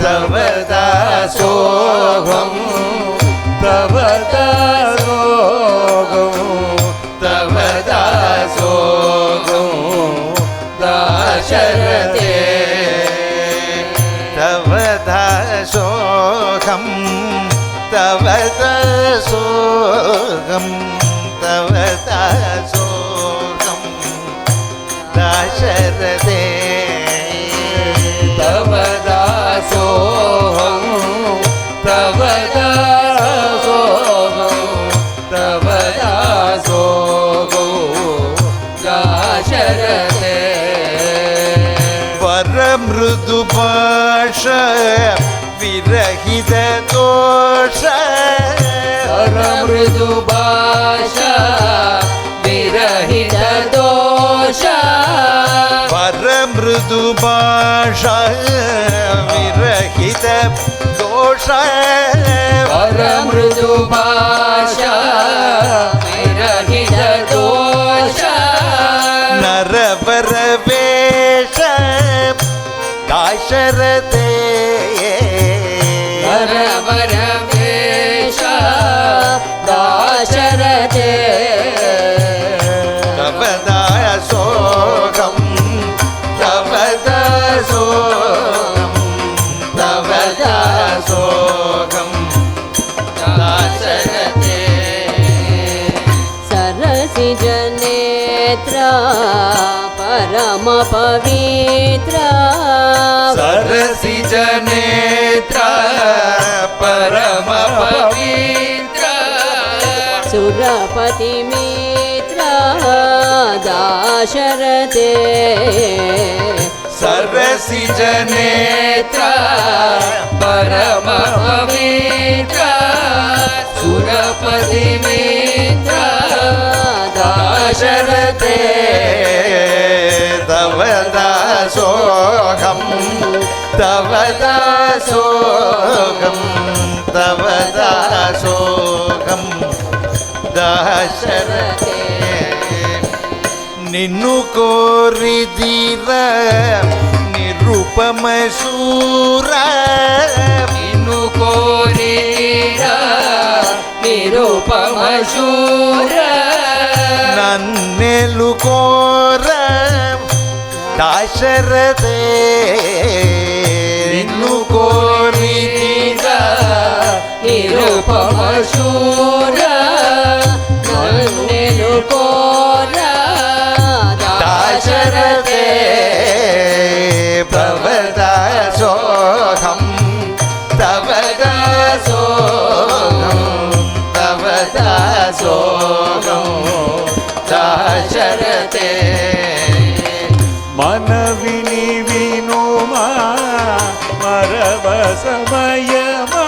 तव दासोऽहं तव दासोऽहं तव दासोऽहं दाशरथे तव दासोऽहं तव दासोऽहं तव दासोऽहं दाशरथे तव दासोऽहं तव दासोऽहं तव दासोऽहं दाशरथे वरमृदुभाष विरहित दोष मृदुभाषा विरहित दोष वरमृदुभाष विरहित दोष मृदुभाषा विरहित दोष नरवरवेश दाशरथे नरवरवेश दाशरथे तव दासोऽहं तव दासोऽहं तव दासोऽहं दाशरथे सरसिजनेत्र परम पवित्र सरसिजनेत्र परम पवित्र सुरपति मित्र दाशरथे सरसिजनेत्र परम पवित्र सुरपति मित्र दाशरथे तव दासोऽहं तव दासोऽहं तव दासोऽहं दाशरथे निन्नु कोरिदीर निरुपम शूर निन्नु कोरिदीर निरुपम शूर नन्नेलु कोर दाशरथे निन्नु कोरिदीर निरुपम शूर नन्नेलु कोर दाशरथे तव दासोऽहं तव दासोऽहं तव दासोऽहं दाशरथे मनविनि विनुमा मरव समयमा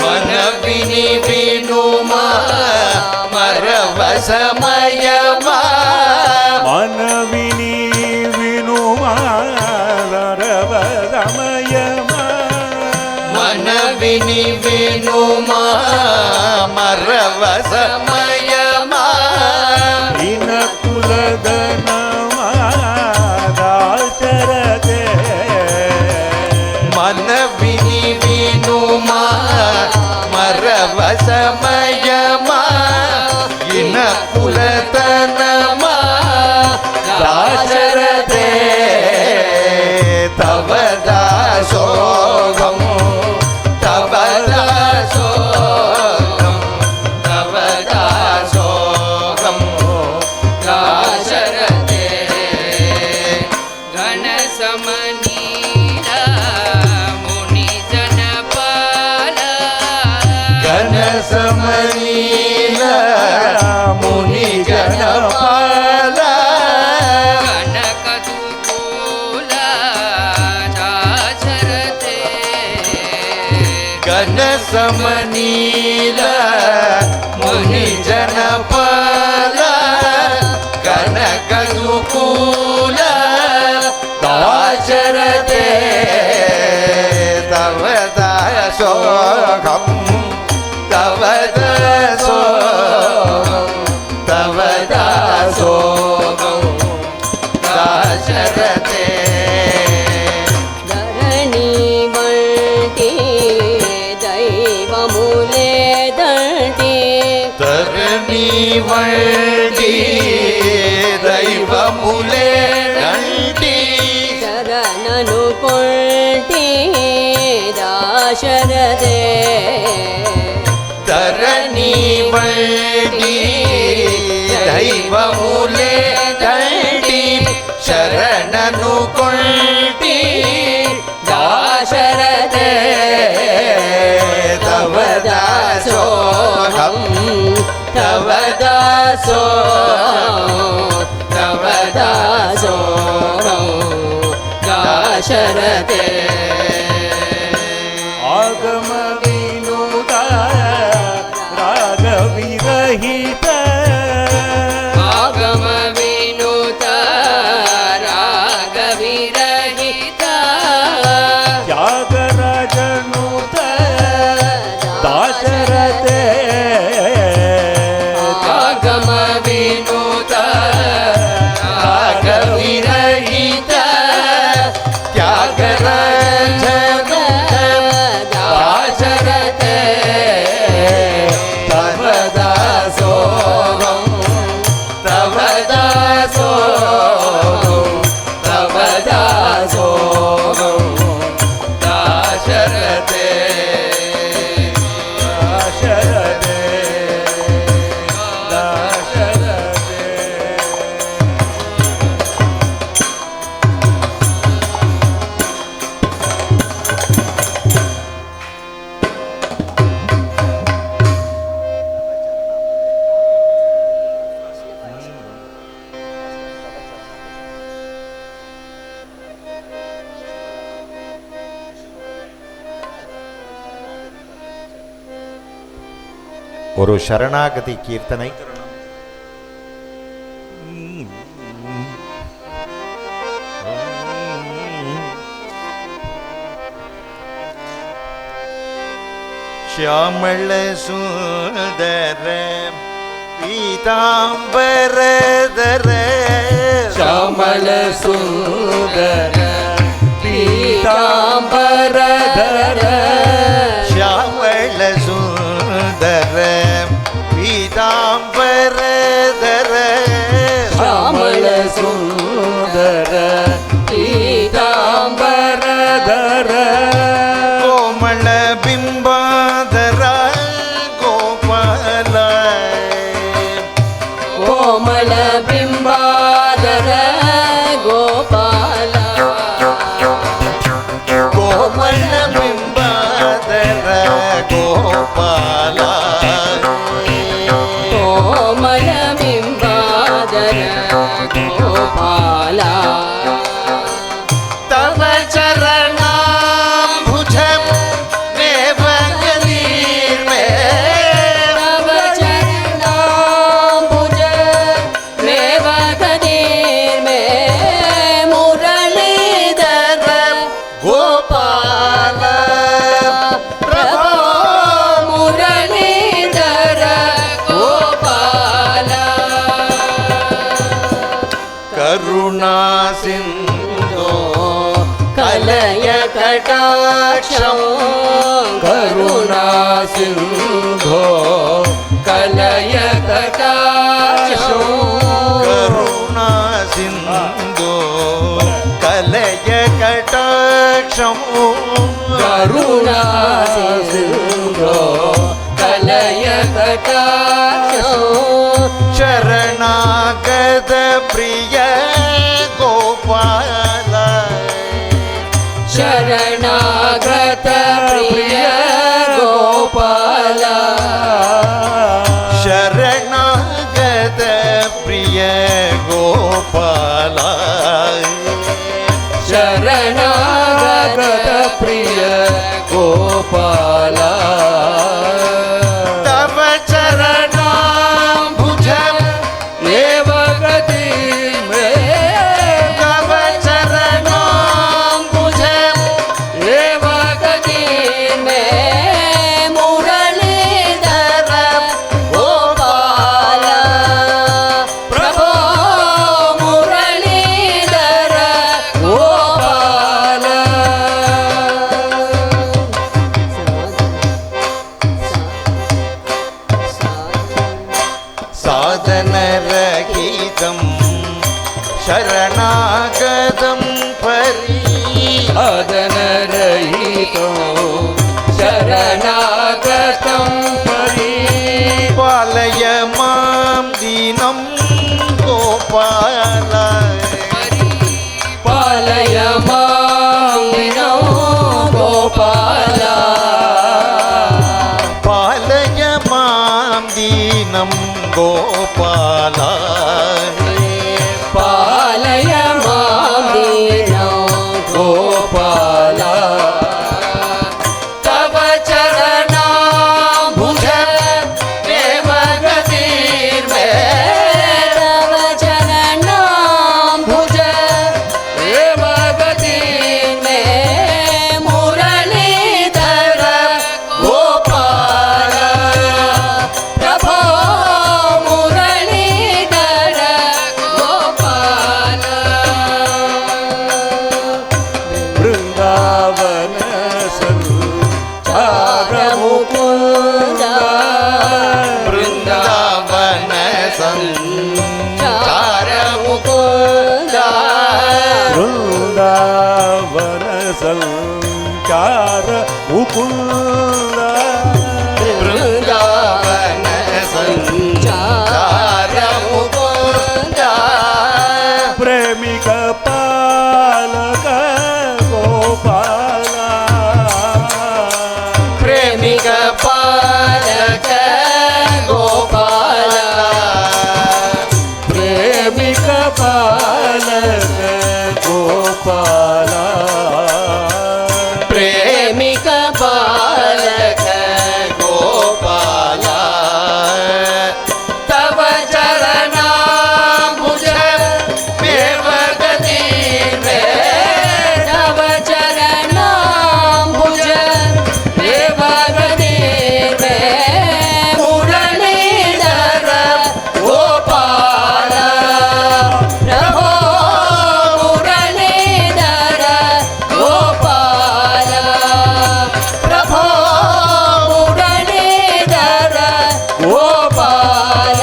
मनविनि विनुमा मरव समयमा मनविनि विनुमा ವಿನಿ ವಿನುಮಾ ಮರವ ಸಮಯಮಾ ಇನ ಕುಲದ ನಮಾದಾಚರದೆ ಮನ ವಿನಿ ವಿನುಮಾ ಮರವ ಸಮಯಮಾ ಇನ ಕುಲತನಮಾ ದಾಶರಥೆ ತವ ದಾಸೋಹಂ ತವ ದಾಸೋಹಂ ತವ ದಾಸೋಹಂ ದಾಶರಥೆ ಘನ ಸಮನೀಲ ಮುನಿ ಜನಪಾಲ ಘನ ಸಮನೀಲ ಮುನಿ ಜನಪಾಲ ಕನಕದುಕೂಲ ದಾಶರಥೆ ಘನ ಸಮನೀಲ ಮುನಿ ಜನಪಾಲ ಕನಕದುಕೂಲ ದಾಶರಥೆ ತವ ದಾಸೋಹಂ ತವ ದಾಸೋಹಂ ತವ ದಾಸೋಹಂ ದಾಶರಥೆ ಧರಣಿ ಬಂಟಿ ದೈವಮೂಲೆ ದಂಡಿ ತರಣಿ ವಂಡಿ ದೈವ ಮುಲೆ ದಂಡಿ ಶರಣನು ಕೊಂಟಿ ದಾಶರಥೆ ತರಣಿ ವಂಡಿ ದೈವ ಮುಲೆ ದಂಡಿ ಶರಣನು ಕೊಂಟಿ ದಾಶರಥೆ ತವ ದಾಸೋಹಂ ತವ ದಾಸೋಹಂ ತವ ದಾಸೋಹಂ ದಾಶರಥೆ ಆಗಮ ವಿನುತ ರಾಗ ವಿರಹಿತ ಆಗಮ ವಿನುತ ರಾಗ ವಿರಹಿತ ತ್ಯಾಗರಾಜನುತ ದಾಶರಥೆ ಆಗಮ ವಿನುತ ರಾಗ ವಿರಹಿತ ತ್ಯಾಗರಾಜನು ದಾಶರಥೆ ತವ ದಾಸೋಹಂ ತವ ದಾಸೋಹಂ ತವ ದಾಸೋಹಂ ದಾಶರಥೆ ದಾಶರಥೆ ದಾಶರಥೆ ஒரு சரணாகதி கீர்த்தனை. ಶ್ಯಾಮಳ ಸುಂದರ ಪೀತಾಂಬರಧರ ಶ್ಯಾಮಳ ಸುಂದರ ಪೀತಾಂಬರಧರ ಶ್ಯಾಮಳ ಸುಂದರ ಪೀತಾಂಬರಧರ ಶ್ಯಾಮಳ ಸುಂದರ ಪೀತಾಂಬರಧರ ಕೋಮಳ ಬಿಂಬಾಧರ ಗೋಪಾಲ ಕೋಮಲ ಬಿಂಬಾದರ ಗೋಪಾಲ ಕೋಮಳ ಬಿಂಬಾಧರ ಗೋಪಾಲ ಕೋಮಲ ಬಿಂಬಾದರ ಗೋಪಾಲ ತವ ಚರಣಾಂಬುಜಂ ಮೇವಗಲೀರ್ಮೇ ತವ ಚರಣಾಂಬುಜ ಮೇವ ಕದೀರ್ಮೆ ಮುರಳೀಧರ ಗೋಪಾಲ ಪ್ರಭಾ கருணா சிந்தோ கலய கடாட்சம் கருணா சிந்தோ கலய கடாட்சம் கருணா சிந்தோ கலய கடாட்சம் கருணா சிந்தோ கலய கடாட்சம் ಶರಣಾಗತ ಪ್ರಿಯ ಗೋಪಾಲ ಶರಣಾಗತ ಪ್ರಿಯ ಗೋಪಾಲ ಶರಣಾಗತ ಪ್ರಿಯ ಗೋಪಾಲ ಶರಣಾಗತ ಪ್ರಿಯ ಗೋಪಾಲ ತವ ಚರಣಾಂಬುಜ ದೇವಗತಿ ಮೇ ತವ ಚರಣಾಂಬುಜ ದೇವಗತಿ ಮೇ ಮುರಳೀಧರ ಗೋಪಾಲ ಪ್ರಭೋ ಮುರಳೀಧರ ಗೋಪಾಲ ಸಾಧನರಹಿತಂ ಶರಣಾಗತಂ ಪರಿ ಸಾಧನರಹಿತೋ ಶರಣಾಗತಂ ಪರಿ ಪಾಲಯ ಮಾಂ ದೀನಂ ಗೋಪಾಲ ಪಾಲಯ ಮಾಂಗಿನೋ ಗೋಪಾಲ ಪಾಲಯ ಮಾಂ ದೀನಂ ಗೋಪಾಲ ಪಾಲಯ ಮಾಂಗಿನೋ ಗೋಪಾಲ ತವ ಚರಣಾಂಬುಜ ದೇವಗತಿರ್ಮೇ ತವ ಚರಣಾಂಬುಜ ದೇವಗತಿರ್ಮೇ ಮುರಳೀಧರ ಗೋಪಾಲ ಪ್ರಭೋ ಮುರಳೀಧರ ಗೋಪಾಲ ಬೃಂದಾವನ ಸಂಚಾರ ಮುಕುಂದ ಬೃಂದಾವನ ಸಂಚಾರ ಮುಕುಂದ ಬೃಂದಾವನ ಸಂಚಾರ ಮುಕುಂದ ಬೃಂದಾವನ ಸಂಚಾರ ಮುಕುಂದ ಪ್ರೇಮಿಕ ಪಾಲಕ ಗೋಪಾಲ ಪ್ರೇಮಿಕ ಪಾಲಕ ಗೋಪಾಲ ಪ್ರೇಮಿಕ ಪಾಲಕ ಗೋಪಾಲ ಪ್ರೇಮಿಕ ಪಾಲಕ ಗೋಪಾಲ ತವ ಚರಣಾಂಬುಜ ದೇವಗತಿರ್ಮೇ ತವ ಚರಣಾಂಬುಜ ದೇವಗತಿರ್ಮೇ ಮುರಳೀಧರ ಗೋಪಾಲ ಪ್ರಭೋ ಮುರಳೀಧರ ಗೋಪಾಲ ಪ್ರಭೋ ಮುರಳೀಧರ ಗೋಪಾಲ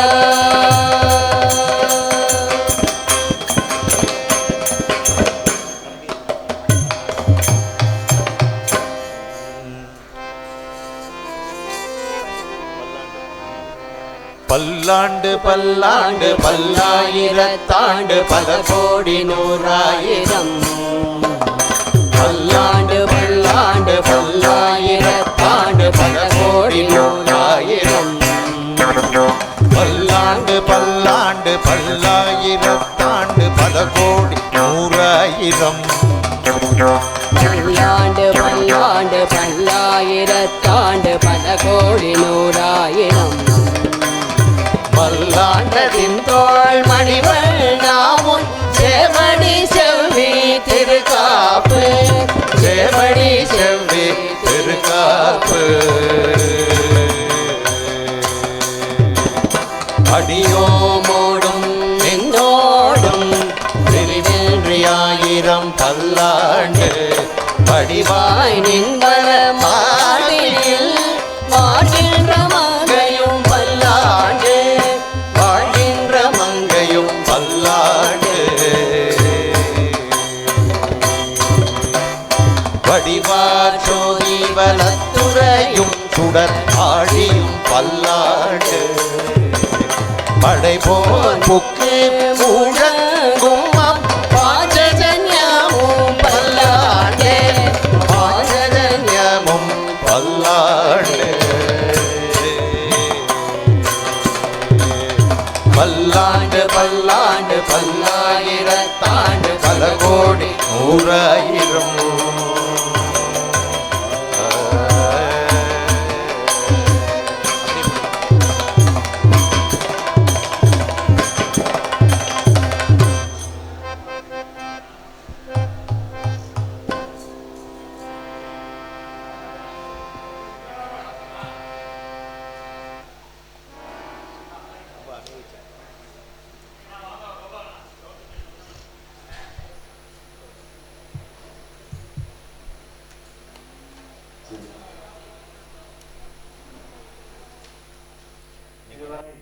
பல்லாண்டு பல்லாண்டு பல்லாயிரத்தாண்டு பல கோடி நூறாயிரம் பல்லாண்டு பல்லாண்டு பல்லாயிரத்தாண்டு பல கோடி நூறாயிரம் பல்லாண்டு பல்லாண்டு பல்லாயிரத்தாண்டு பல கோடி நூறாயிரம் பல்லாண்டு பல்லாண்டு பல்லாயிரத்தாண்டு பல கோடி நூறாயிரம் மல்லாண்டதின் தோள் மணிவண்ணாவும் செவடி செவ்வி திருக்காப்பு சேவடி செவ்வி திருக்காப்பு அடியோமோடும் நின்றோடும் பல்லாண்டு வடிவாய் நின்பல மாடில் வாழ்கின்ற மங்கையும் பல்லாண்டு வாழ்கின்ற மங்கையும் பல்லாண்டு வடிவார் ஜோதி வலத்துறையும் சுடர் ஆழியும் பல்லாண்டு படைபோல் புக்கு முழங்கும் பாஜஜன்யமும் பல்லாண்டு பாஜஜன்யமும் பல்லாண்டு பல்லாண்டு பல்லாண்டு பல்லாயிரத்தாண்டு பல கோடி நூறாயிரம் இதுவரை